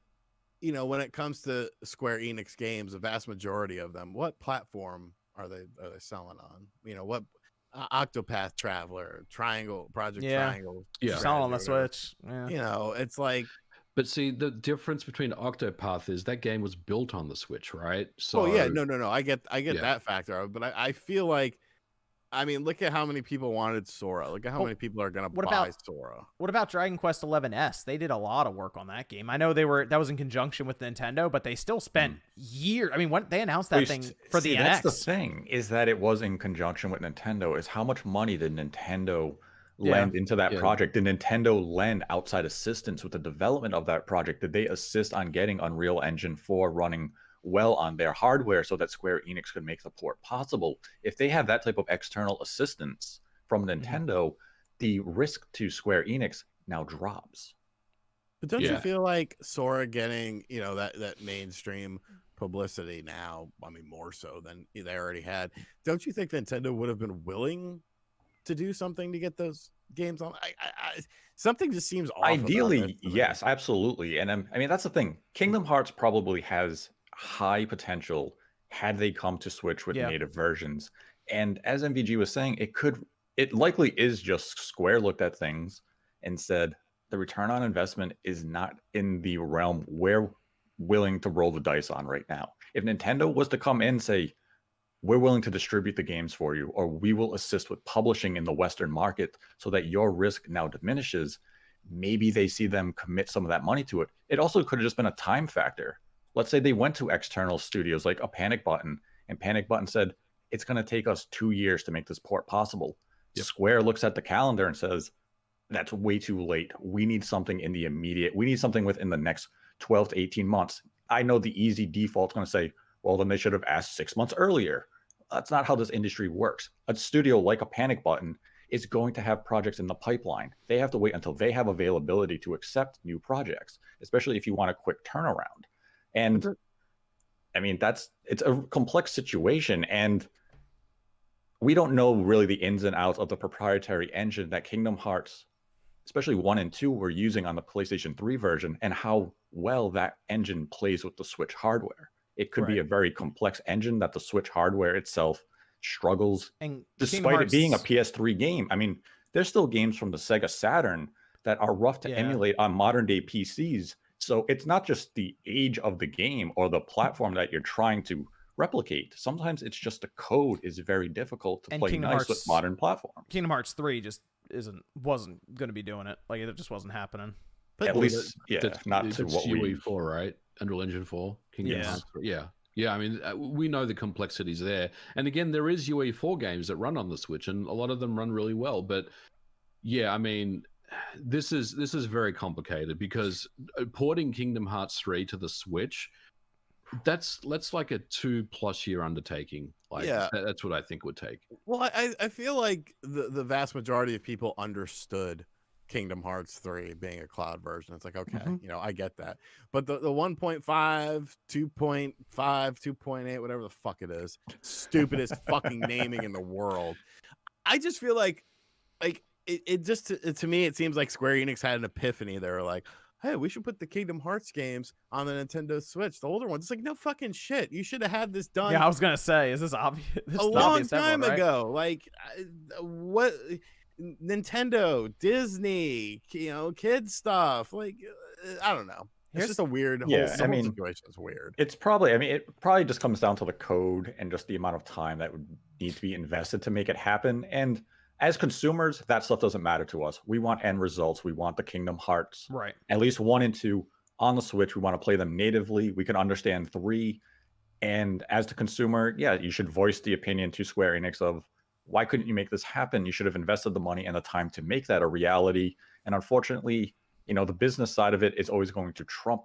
you know, when it comes to Square Enix games, the vast majority of them, what platform are they selling on? You know, what Octopath Traveler, Project Triangle, selling on the Switch. Yeah. You know, it's like. But see, the difference between Octopath is that game was built on the Switch, right? So no, I get that factor, but I feel like I mean, look at how many people wanted Sora. Look at how many people are going to buy Sora. What about Dragon Quest XI-S? They did a lot of work on that game. I know that was in conjunction with Nintendo, but they still spent years. I mean, when they announced that thing for the NX. That's the thing, is that it was in conjunction with Nintendo. Is how much money did Nintendo lend into that project? Did Nintendo lend outside assistance with the development of that project? Did they assist on getting Unreal Engine 4 running well on their hardware so that Square Enix could make the port possible? If they have that type of external assistance from Nintendo, the risk to Square Enix now drops. But don't you feel like Sora getting, that mainstream publicity now, I mean, more so than they already had, don't you think Nintendo would have been willing to do something to get those games on? Something just seems off. Ideally, yes, absolutely. And I mean, that's the thing. Kingdom Hearts probably has high potential had they come to Switch with native versions. And as MVG was saying, it likely is just Square looked at things and said, the return on investment is not in the realm we're willing to roll the dice on right now. If Nintendo was to come in and say, we're willing to distribute the games for you, or we will assist with publishing in the Western market so that your risk now diminishes, maybe they see them commit some of that money to it. It also could have just been a time factor. Let's say they went to external studios like a Panic Button, and Panic Button said, it's going to take us 2 years to make this port possible. Square looks at the calendar and says, that's way too late. We need something we need something within the next 12 to 18 months. I know the easy default is going to say, well, then they should have asked 6 months earlier. That's not how this industry works. A studio like a Panic Button is going to have projects in the pipeline. They have to wait until they have availability to accept new projects, especially if you want a quick turnaround. And I mean, it's a complex situation, and we don't know really the ins and outs of the proprietary engine that Kingdom Hearts, especially 1 and 2, were using on the PlayStation 3 version, and how well that engine plays with the Switch hardware. It could be a very complex engine that the Switch hardware itself struggles, and despite it being a PS3 game. I mean, there's still games from the Sega Saturn that are rough to emulate on modern day PCs. So it's not just the age of the game or the platform that you're trying to replicate. Sometimes it's just the code is very difficult to play nice with modern platforms. Kingdom Hearts 3 just wasn't going to be doing it. Like, it just wasn't happening. But at least, not to what we... UE4, right? Unreal Engine 4. Kingdom Hearts 3. Yeah, I mean, we know the complexities there. And again, there is UE4 games that run on the Switch, and a lot of them run really well. But yeah, I mean, this is very complicated, because porting Kingdom Hearts 3 to the Switch, that's like a 2+ year undertaking. Like, that's what I think it would take. Well, I feel like the vast majority of people understood Kingdom Hearts 3 being a cloud version. It's like, okay, I get that. But the 1.5, 2.5, 2.8, whatever the fuck it is, stupidest fucking naming in the world. I just feel like it just, to me, it seems like Square Enix had an epiphany. They were like, hey, we should put the Kingdom Hearts games on the Nintendo Switch, the older ones. It's like, no fucking shit. You should have had this done. Yeah, I was going to say, is this obvious? A long time ago. Like, what... Nintendo, Disney, kids stuff. Like, I don't know. It's just a weird whole situation is weird. It's probably, it probably just comes down to the code and just the amount of time that would need to be invested to make it happen. And as consumers, that stuff doesn't matter to us. We want end results. We want the Kingdom Hearts, right? At least 1 and 2 on the Switch. We want to play them natively. We can understand 3. And as the consumer, you should voice the opinion to Square Enix of, why couldn't you make this happen? You should have invested the money and the time to make that a reality. And unfortunately, the business side of it is always going to trump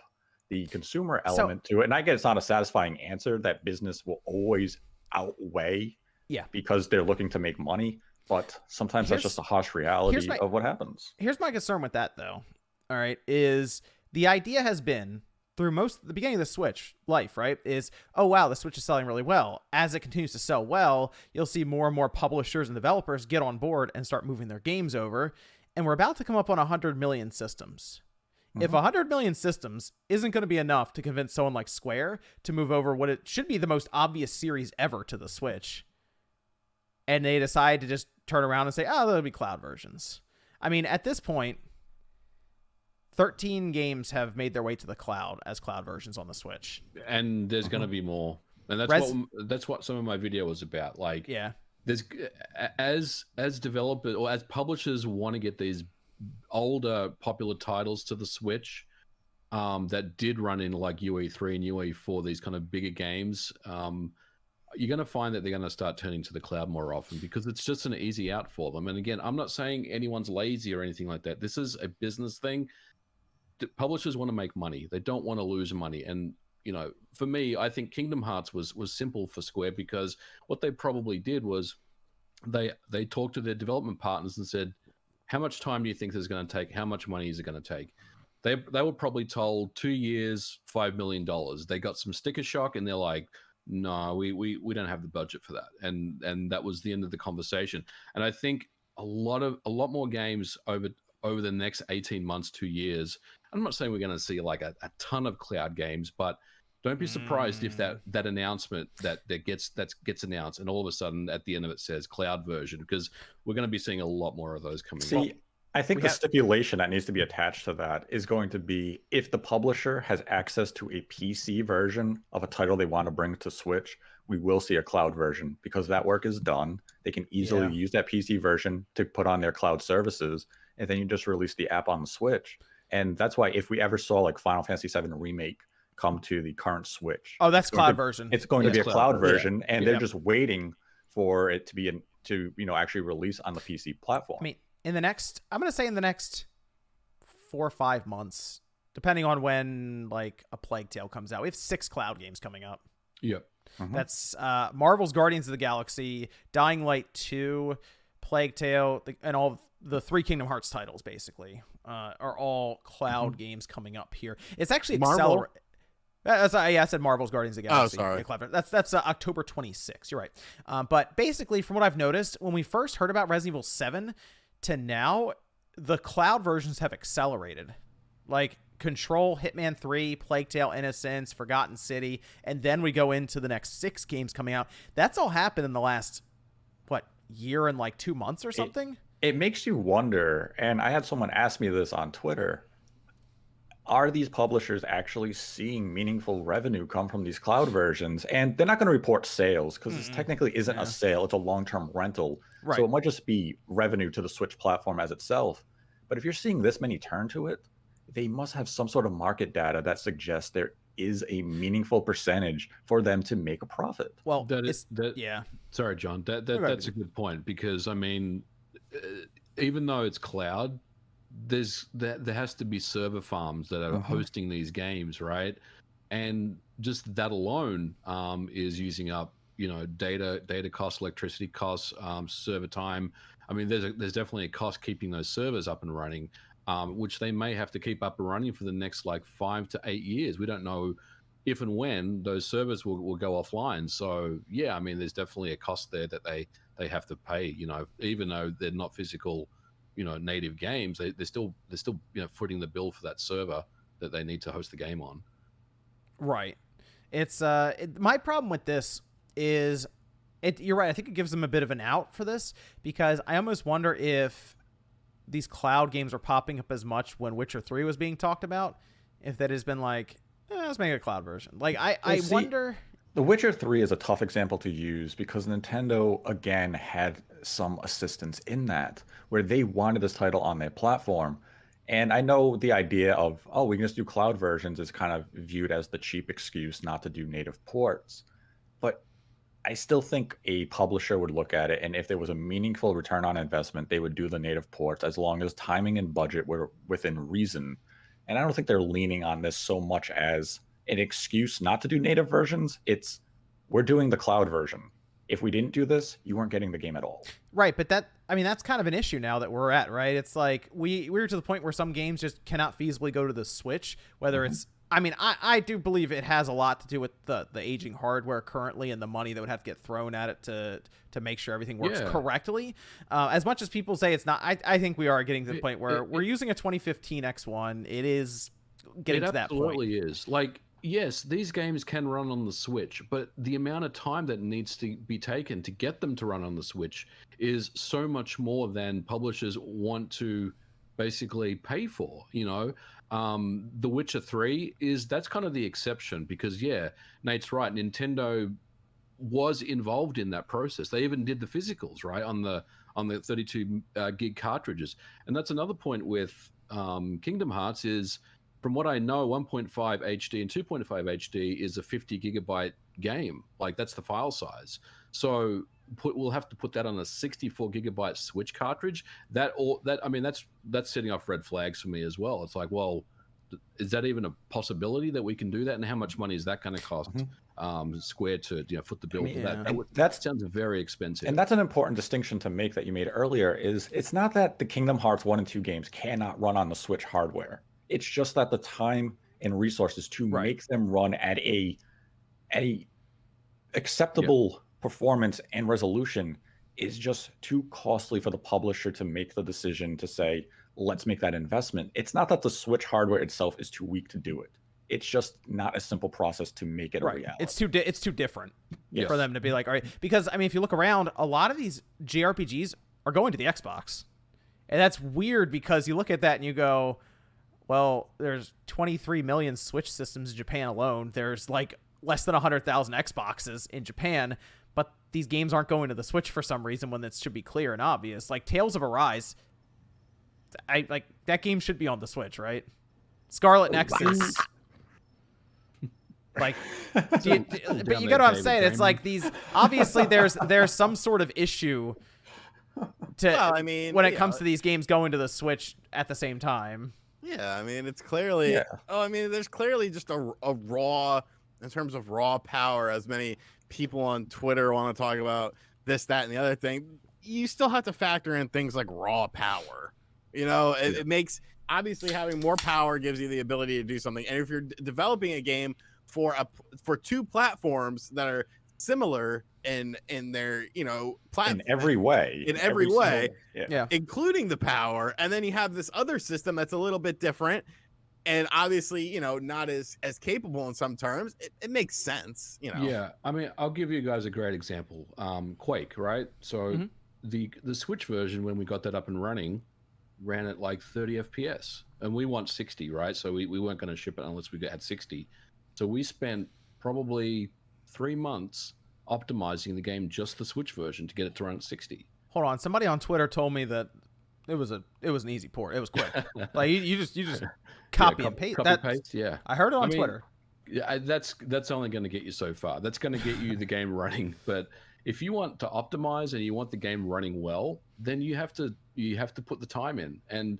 the consumer element to it. And I get it's not a satisfying answer that business will always outweigh because they're looking to make money. But sometimes that's just a harsh reality of what happens. Here's my concern with that, though. All right, is the idea has been through the beginning of the Switch life, right, is, oh, wow, the Switch is selling really well. As it continues to sell well, you'll see more and more publishers and developers get on board and start moving their games over. And we're about to come up on 100 million systems. If 100 million systems isn't going to be enough to convince someone like Square to move over what it should be the most obvious series ever to the Switch, and they decide to just turn around and say, oh, there'll be cloud versions. I mean, at this point, 13 games have made their way to the cloud as cloud versions on the Switch, and there's going to be more. And that's what some of my video was about. Like, there's as developers or as publishers want to get these older popular titles to the Switch that did run in like UE3 and UE4, these kind of bigger games, you're going to find that they're going to start turning to the cloud more often because it's just an easy out for them. And again, I'm not saying anyone's lazy or anything like that. This is a business thing. Publishers want to make money. They don't want to lose money. And, you know, for me, I think Kingdom Hearts was simple for Square because what they probably did was they talked to their development partners and said, how much time do you think this is going to take? How much money is it going to take? They were probably told 2 years, $5 million. They got some sticker shock and they're like, no, we don't have the budget for that. And that was the end of the conversation. And I think a lot more games over the next 18 months, 2 years. I'm not saying we're going to see like a ton of cloud games, but don't be surprised if that announcement that gets announced and all of a sudden at the end of it says cloud version, because we're going to be seeing a lot more of those coming. I think the stipulation that needs to be attached to that is going to be if the publisher has access to a PC version of a title they want to bring to Switch, we will see a cloud version because that work is done. They can easily use that PC version to put on their cloud services, and then you just release the app on the Switch. And that's why if we ever saw like Final Fantasy VII Remake come to the current Switch, that's cloud version. It's going to be a cloud version, and they're just waiting for it to be actually release on the PC platform. I mean, I'm going to say in the next 4 or 5 months, depending on when like a Plague Tale comes out. We have 6 cloud games coming up. Yep. That's Marvel's Guardians of the Galaxy, Dying Light 2, Plague Tale, and all the 3 Kingdom Hearts titles basically are all cloud games coming up here. It's actually accelerating. I said Marvel's Guardians of the Galaxy. Oh, sorry. That's October 26th. You're right. But basically, from what I've noticed, when we first heard about Resident Evil 7 to now, the cloud versions have accelerated. Like Control, Hitman 3, Plague Tale, Innocence, Forgotten City, and then we go into the next 6 games coming out. That's all happened in the last, year and like 2 months or something? It makes you wonder, and I had someone ask me this on Twitter, are these publishers actually seeing meaningful revenue come from these cloud versions? And they're not going to report sales because this technically isn't a sale. It's a long-term rental. Right. So it might just be revenue to the Switch platform as itself. But if you're seeing this many turn to it, they must have some sort of market data that suggests there is a meaningful percentage for them to make a profit. Well, Sorry, John. That's a good point because, I mean, even though it's cloud, there has to be server farms that are hosting these games, right? And just that alone is using up, data costs, electricity costs, server time. I mean, there's definitely a cost keeping those servers up and running, which they may have to keep up and running for the next 5 to 8 years. We don't know if and when those servers will go offline. So yeah, I mean, there's definitely a cost there that they have to pay. Even though they're not physical, native games, they're still footing the bill for that server that they need to host the game on. Right. It's my problem with this is you're right. I think it gives them a bit of an out for this because I almost wonder if these cloud games are popping up as much when Witcher 3 was being talked about, if that has been let's make a cloud version. I wonder. The Witcher 3 is a tough example to use because Nintendo, again, had some assistance in that, where they wanted this title on their platform. And I know the idea of, we can just do cloud versions is kind of viewed as the cheap excuse not to do native ports. But I still think a publisher would look at it, and if there was a meaningful return on investment, they would do the native ports as long as timing and budget were within reason. And I don't think they're leaning on this so much as an excuse not to do native versions. We're doing the cloud version. If we didn't do this, you weren't getting the game at all. Right, but that's kind of an issue now that we're at, right? It's like we're to the point where some games just cannot feasibly go to the Switch, whether it's I do believe it has a lot to do with the aging hardware currently and the money that would have to get thrown at it to make sure everything works correctly. As much as people say it's not, I think we are getting to the point where we're using a 2015 X1. It is getting to that point. It absolutely is. Yes, these games can run on the Switch, but the amount of time that needs to be taken to get them to run on the Switch is so much more than publishers want to basically pay for. The Witcher 3 that's kind of the exception because Nate's right. Nintendo was involved in that process. They even did the physicals, right, on the 32 gig cartridges. And that's another point with Kingdom Hearts is, from what I know, 1.5 HD and 2.5 HD is a 50 gigabyte game. Like, that's the file size. So we'll have to put that on a 64 gigabyte Switch cartridge. That's setting off red flags for me as well. It's like, well, is that even a possibility that we can do that? And how much money is that going to cost Square to foot the bill for that? That sounds very expensive. And that's an important distinction to make that you made earlier. Is it's not that the Kingdom Hearts 1 and 2 games cannot run on the Switch hardware. It's just that the time and resources to make them run at a acceptable performance and resolution is just too costly for the publisher to make the decision to say, let's make that investment. It's not that the Switch hardware itself is too weak to do it. It's just not a simple process to make it a reality. It's too different for them to be like, all right, because I mean, if you look around, a lot of these JRPGs are going to the Xbox, and that's weird because you look at that and you go, well, there's 23 million Switch systems in Japan alone. There's like less than 100,000 Xboxes in Japan, but these games aren't going to the Switch for some reason when it should be clear and obvious. Like Tales of Arise, that game should be on the Switch, right? Scarlet Nexus. Like, but you get what I'm saying. It's like these. Obviously, there's some sort of issue when it comes to these games going to the Switch at the same time. Yeah, I mean, it's clearly. Yeah. Oh, I mean, there's clearly just a raw, in terms of raw power. As many people on Twitter want to talk about this, that, and the other thing. You still have to factor in things like raw power. It makes, obviously, having more power gives you the ability to do something. And if you're developing a game for two platforms that are similar in their platform in every way, including the power, and then you have this other system that's a little bit different and obviously not as capable in some terms, it makes sense. Yeah, I mean, I'll give you guys a great example. Quake, right? So the Switch version, when we got that up and running, ran at like 30 FPS, and we want 60, right? So we weren't going to ship it unless we had 60. So we spent probably 3 months optimizing the game, just the Switch version, to get it to run at 60. Hold on, somebody on Twitter told me that it was an easy port. It was quick. Like you just copy and paste. Paste. Yeah, I heard it on Twitter. Yeah, that's only going to get you so far. That's going to get you the game running. But if you want to optimize and you want the game running well, then you have to put the time in. And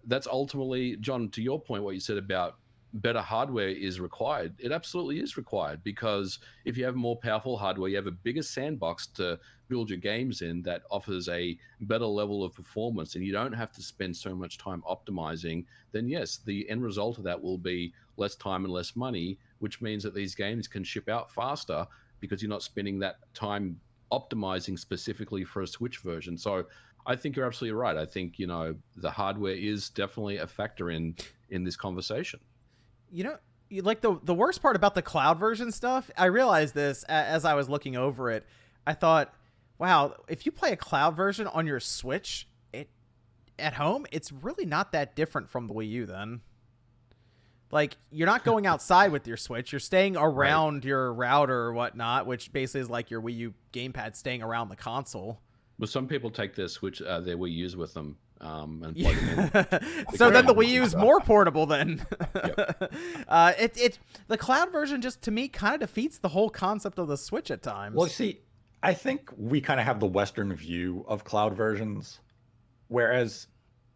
that's ultimately, John, to your point, what you said about better hardware is required. It absolutely is required, because if you have more powerful hardware, you have a bigger sandbox to build your games in that offers a better level of performance, and you don't have to spend so much time optimizing. Then yes, the end result of that will be less time and less money, which means that these games can ship out faster because you're not spending that time optimizing specifically for a Switch version. So I think you're absolutely right. I think, the hardware is definitely a factor in this conversation. Like the worst part about the cloud version stuff, I realized this as I was looking over it. I thought, wow, if you play a cloud version on your Switch at home, it's really not that different from the Wii U then. Like, you're not going outside with your Switch. You're staying around your router or whatnot, which basically is like your Wii U gamepad staying around the console. Well, some people take their Switch, their Wii U's with them. And plug them in. So then the Wii U is more portable then. Yep. The cloud version just, to me, kind of defeats the whole concept of the Switch at times. Well, see, I think we kind of have the Western view of cloud versions, whereas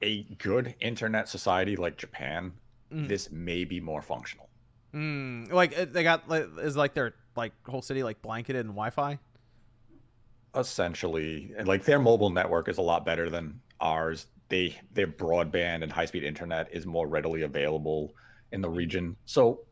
a good internet society like Japan, this may be more functional. Like they got is like their whole city blanketed in Wi-Fi. Essentially, and their mobile network is a lot better than ours. Their broadband and high-speed internet is more readily available in the region. So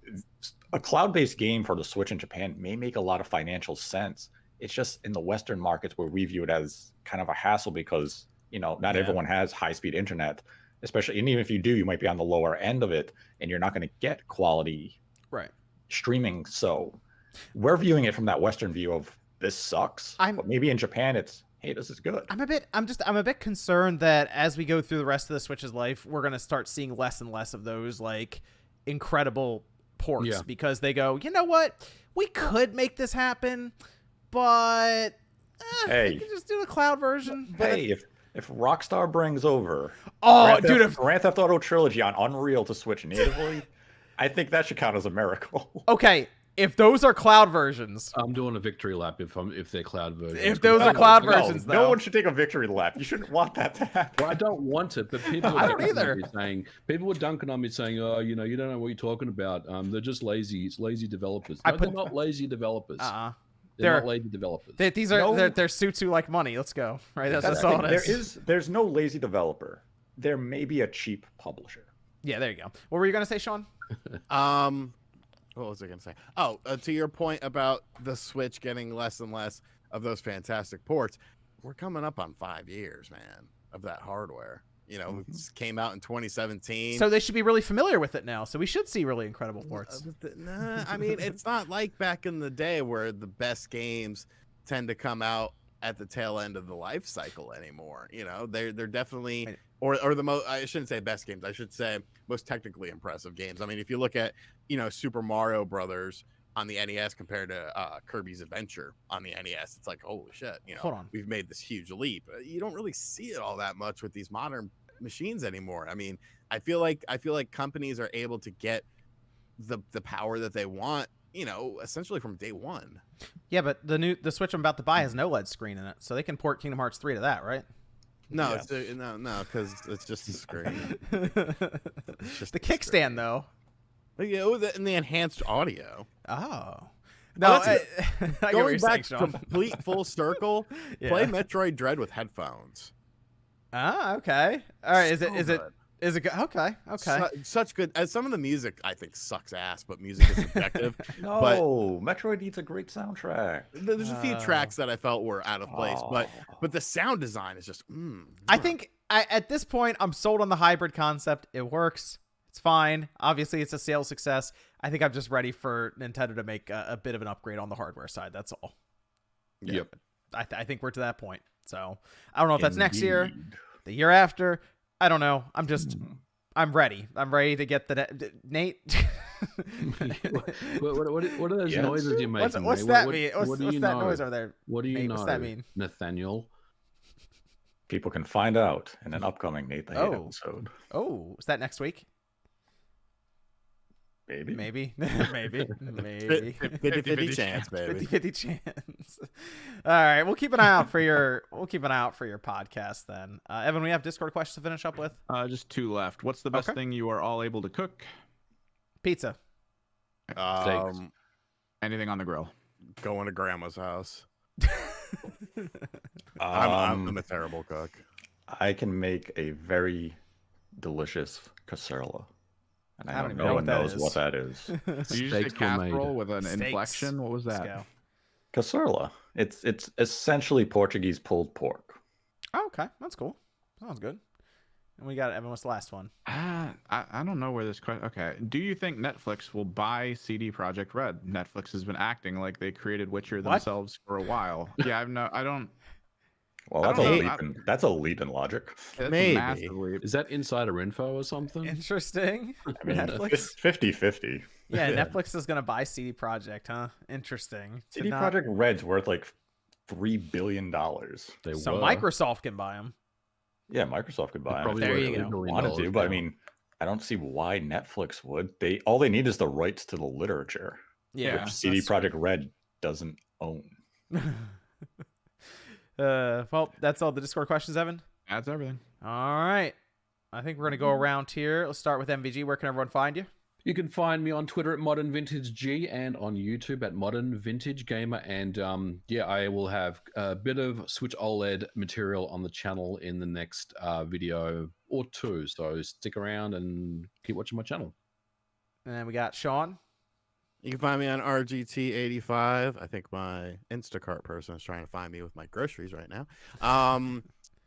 a cloud-based game for the Switch in Japan may make a lot of financial sense. It's just in the Western markets where we view it as kind of a hassle because, not everyone has high-speed internet, especially, and even if you do, you might be on the lower end of it and you're not going to get quality streaming. So we're viewing it from that Western view of this sucks. But maybe in Japan it's, hey, this is good. I'm a bit concerned that as we go through the rest of the Switch's life, we're going to start seeing less and less of those incredible ports because they go, you know what? We could make this happen, but Hey. you can just do the cloud version. Hey, if Rockstar brings over Grand Theft Auto Trilogy on Unreal to Switch natively, I think that should count as a miracle. Okay, if those are cloud versions, I'm doing a victory lap if they're cloud versions. If those are cloud versions, no one should take a victory lap. You shouldn't want that to happen. Well, I don't want it, but people I don't either. People were dunking on me saying, "Oh, you don't know what you're talking about. They're just lazy. It's lazy developers." No, they're not lazy developers. They're not lazy developers. These are they're suits who like money. Let's go. Right. That's all it is. There's no lazy developer. There may be a cheap publisher. Yeah, there you go. What were you gonna say, Sean? What was I gonna say? Oh, to your point about the Switch getting less and less of those fantastic ports, we're coming up on 5 years, man, of that hardware. You know, it came out in 2017. So they should be really familiar with it now. So we should see really incredible ports. I mean, it's not like back in the day where the best games tend to come out at the tail end of the life cycle anymore. You know, they're definitely or the most. I shouldn't say best games. I should say most technically impressive games. I mean, if you look at Super Mario Brothers on the NES compared to Kirby's Adventure on the NES, it's like, holy shit! Hold on, we've made this huge leap. You don't really see it all that much with these modern machines anymore. I mean, I feel like companies are able to get the power that they want, essentially from day one. Yeah, but the Switch I'm about to buy has no OLED screen in it, so they can port Kingdom Hearts 3 to that, right? No, yeah. no, because it's just a screen. It's just the kickstand, though. Yeah, and the enhanced audio. Oh. No, going back complete full circle. Yeah. Play Metroid Dread with headphones. Ah, okay. All right. Is it good? Okay. Such good. As some of the music I think sucks ass, but music is subjective. Metroid needs a great soundtrack. There's a few tracks that I felt were out of place, but the sound design is just. I think at this point I'm sold on the hybrid concept. It works. It's fine. Obviously, it's a sales success. I think I'm just ready for Nintendo to make a bit of an upgrade on the hardware side. That's all. Yep. I think we're to that point. So I don't know if that's next year, the year after. I don't know. I'm ready. I'm ready to get the Nate. what are those noises you're making? What's that mean? What's that noise over there? What do you Nate, know? What's that mean, Nathaniel? People can find out in an upcoming Nate the Hate episode. Oh, is that next week? Maybe. 50-50 chance, baby. 50-50 chance. All right, we'll keep an eye out for your podcast then. Evan, we have Discord questions to finish up with. Just 2 left. What's the best thing you are all able to cook? Pizza. Anything on the grill. Going to grandma's house. I'm a terrible cook. I can make a very delicious casserole. And I don't know know one knows what that is. So you just say casserole with an inflection? What was that? Casserole. It's essentially Portuguese pulled pork. Oh, okay. That's cool. Sounds good. And we got Evan. What's the last one? I don't know where this question. Okay. Do you think Netflix will buy CD Projekt Red? Netflix has been acting like they created Witcher themselves for a while. Yeah, I don't. Well, that's a leap in logic. Maybe. Is that insider info or something? Interesting. I mean, Netflix 50-50. Yeah, Netflix is gonna buy CD Projekt, huh? Interesting. CD Projekt Red's worth like $3 billion. So Microsoft can buy them. Yeah, Microsoft could buy them. There you go. Wanted to, but I mean, I don't see why Netflix would. All they need is the rights to the literature, which CD Projekt Red doesn't own. Well, that's all the Discord questions, Evan. That's everything. All right. I think we're going to go around here. Let's start with MVG. Where can everyone find you? You can find me on Twitter at Modern Vintage G and on YouTube at Modern Vintage Gamer. And I will have a bit of Switch OLED material on the channel in the next video or 2. So stick around and keep watching my channel. And then we got Sean. You can find me on RGT85. I think my Instacart person is trying to find me with my groceries right now. I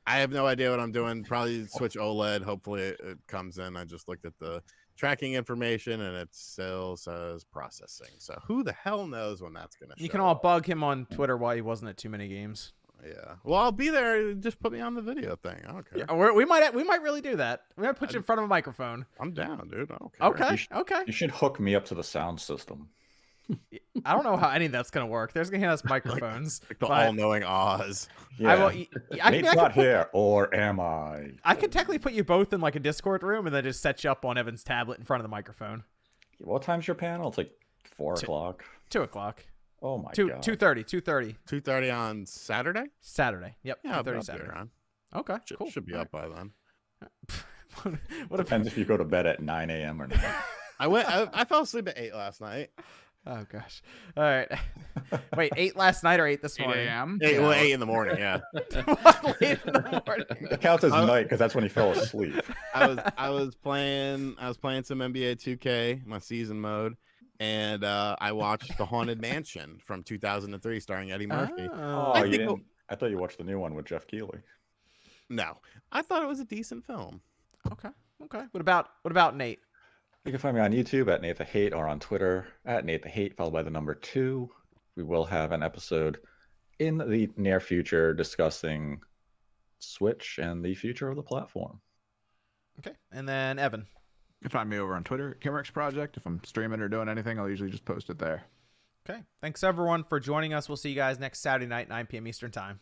have no idea what I'm doing. Probably Switch OLED. Hopefully it comes in. I just looked at the tracking information and it still says processing. So who the hell knows when that's going to show You can all bug him on Twitter why he wasn't at too many games. Yeah. Well, I'll be there. Just put me on the video thing. I don't care. Yeah, we might really do that. We might put you in front of a microphone. I'm down, dude. I don't care. Okay. You should hook me up to the sound system. I don't know how any of that's gonna work. There's gonna hand us microphones. Like the all-knowing Oz. Yeah. Nate's not here, or am I? I could technically put you both in like a Discord room and then just set you up on Evan's tablet in front of the microphone. What time's your panel? It's like 4 o'clock. 2 o'clock. Oh my god. 2:30. 2:30 on Saturday. Saturday. Yep. Yeah, 2:30 Saturday. Around. Okay. Cool. Should be up by then. What Depends if you go to bed at 9 a.m. or not. I fell asleep at 8 last night. Oh gosh. All right. Wait, 8 last night or 8 this morning? 8 a.m. 8 in the morning. Yeah. Late in the morning. It counts as night because that's when he fell asleep. I was playing some NBA 2K, my season mode, and I watched The Haunted Mansion from 2003, starring Eddie Murphy. I thought you watched the new one with Jeff Keighley. No, I thought it was a decent film. Okay. What about Nate? You can find me on YouTube at Nate the Hate or on Twitter at Nate the Hate, followed by the number 2. We will have an episode in the near future discussing Switch and the future of the platform. Okay. And then Evan. You can find me over on Twitter, Kimrex Project. If I'm streaming or doing anything, I'll usually just post it there. Okay. Thanks everyone for joining us. We'll see you guys next Saturday night, 9 p.m. Eastern Time.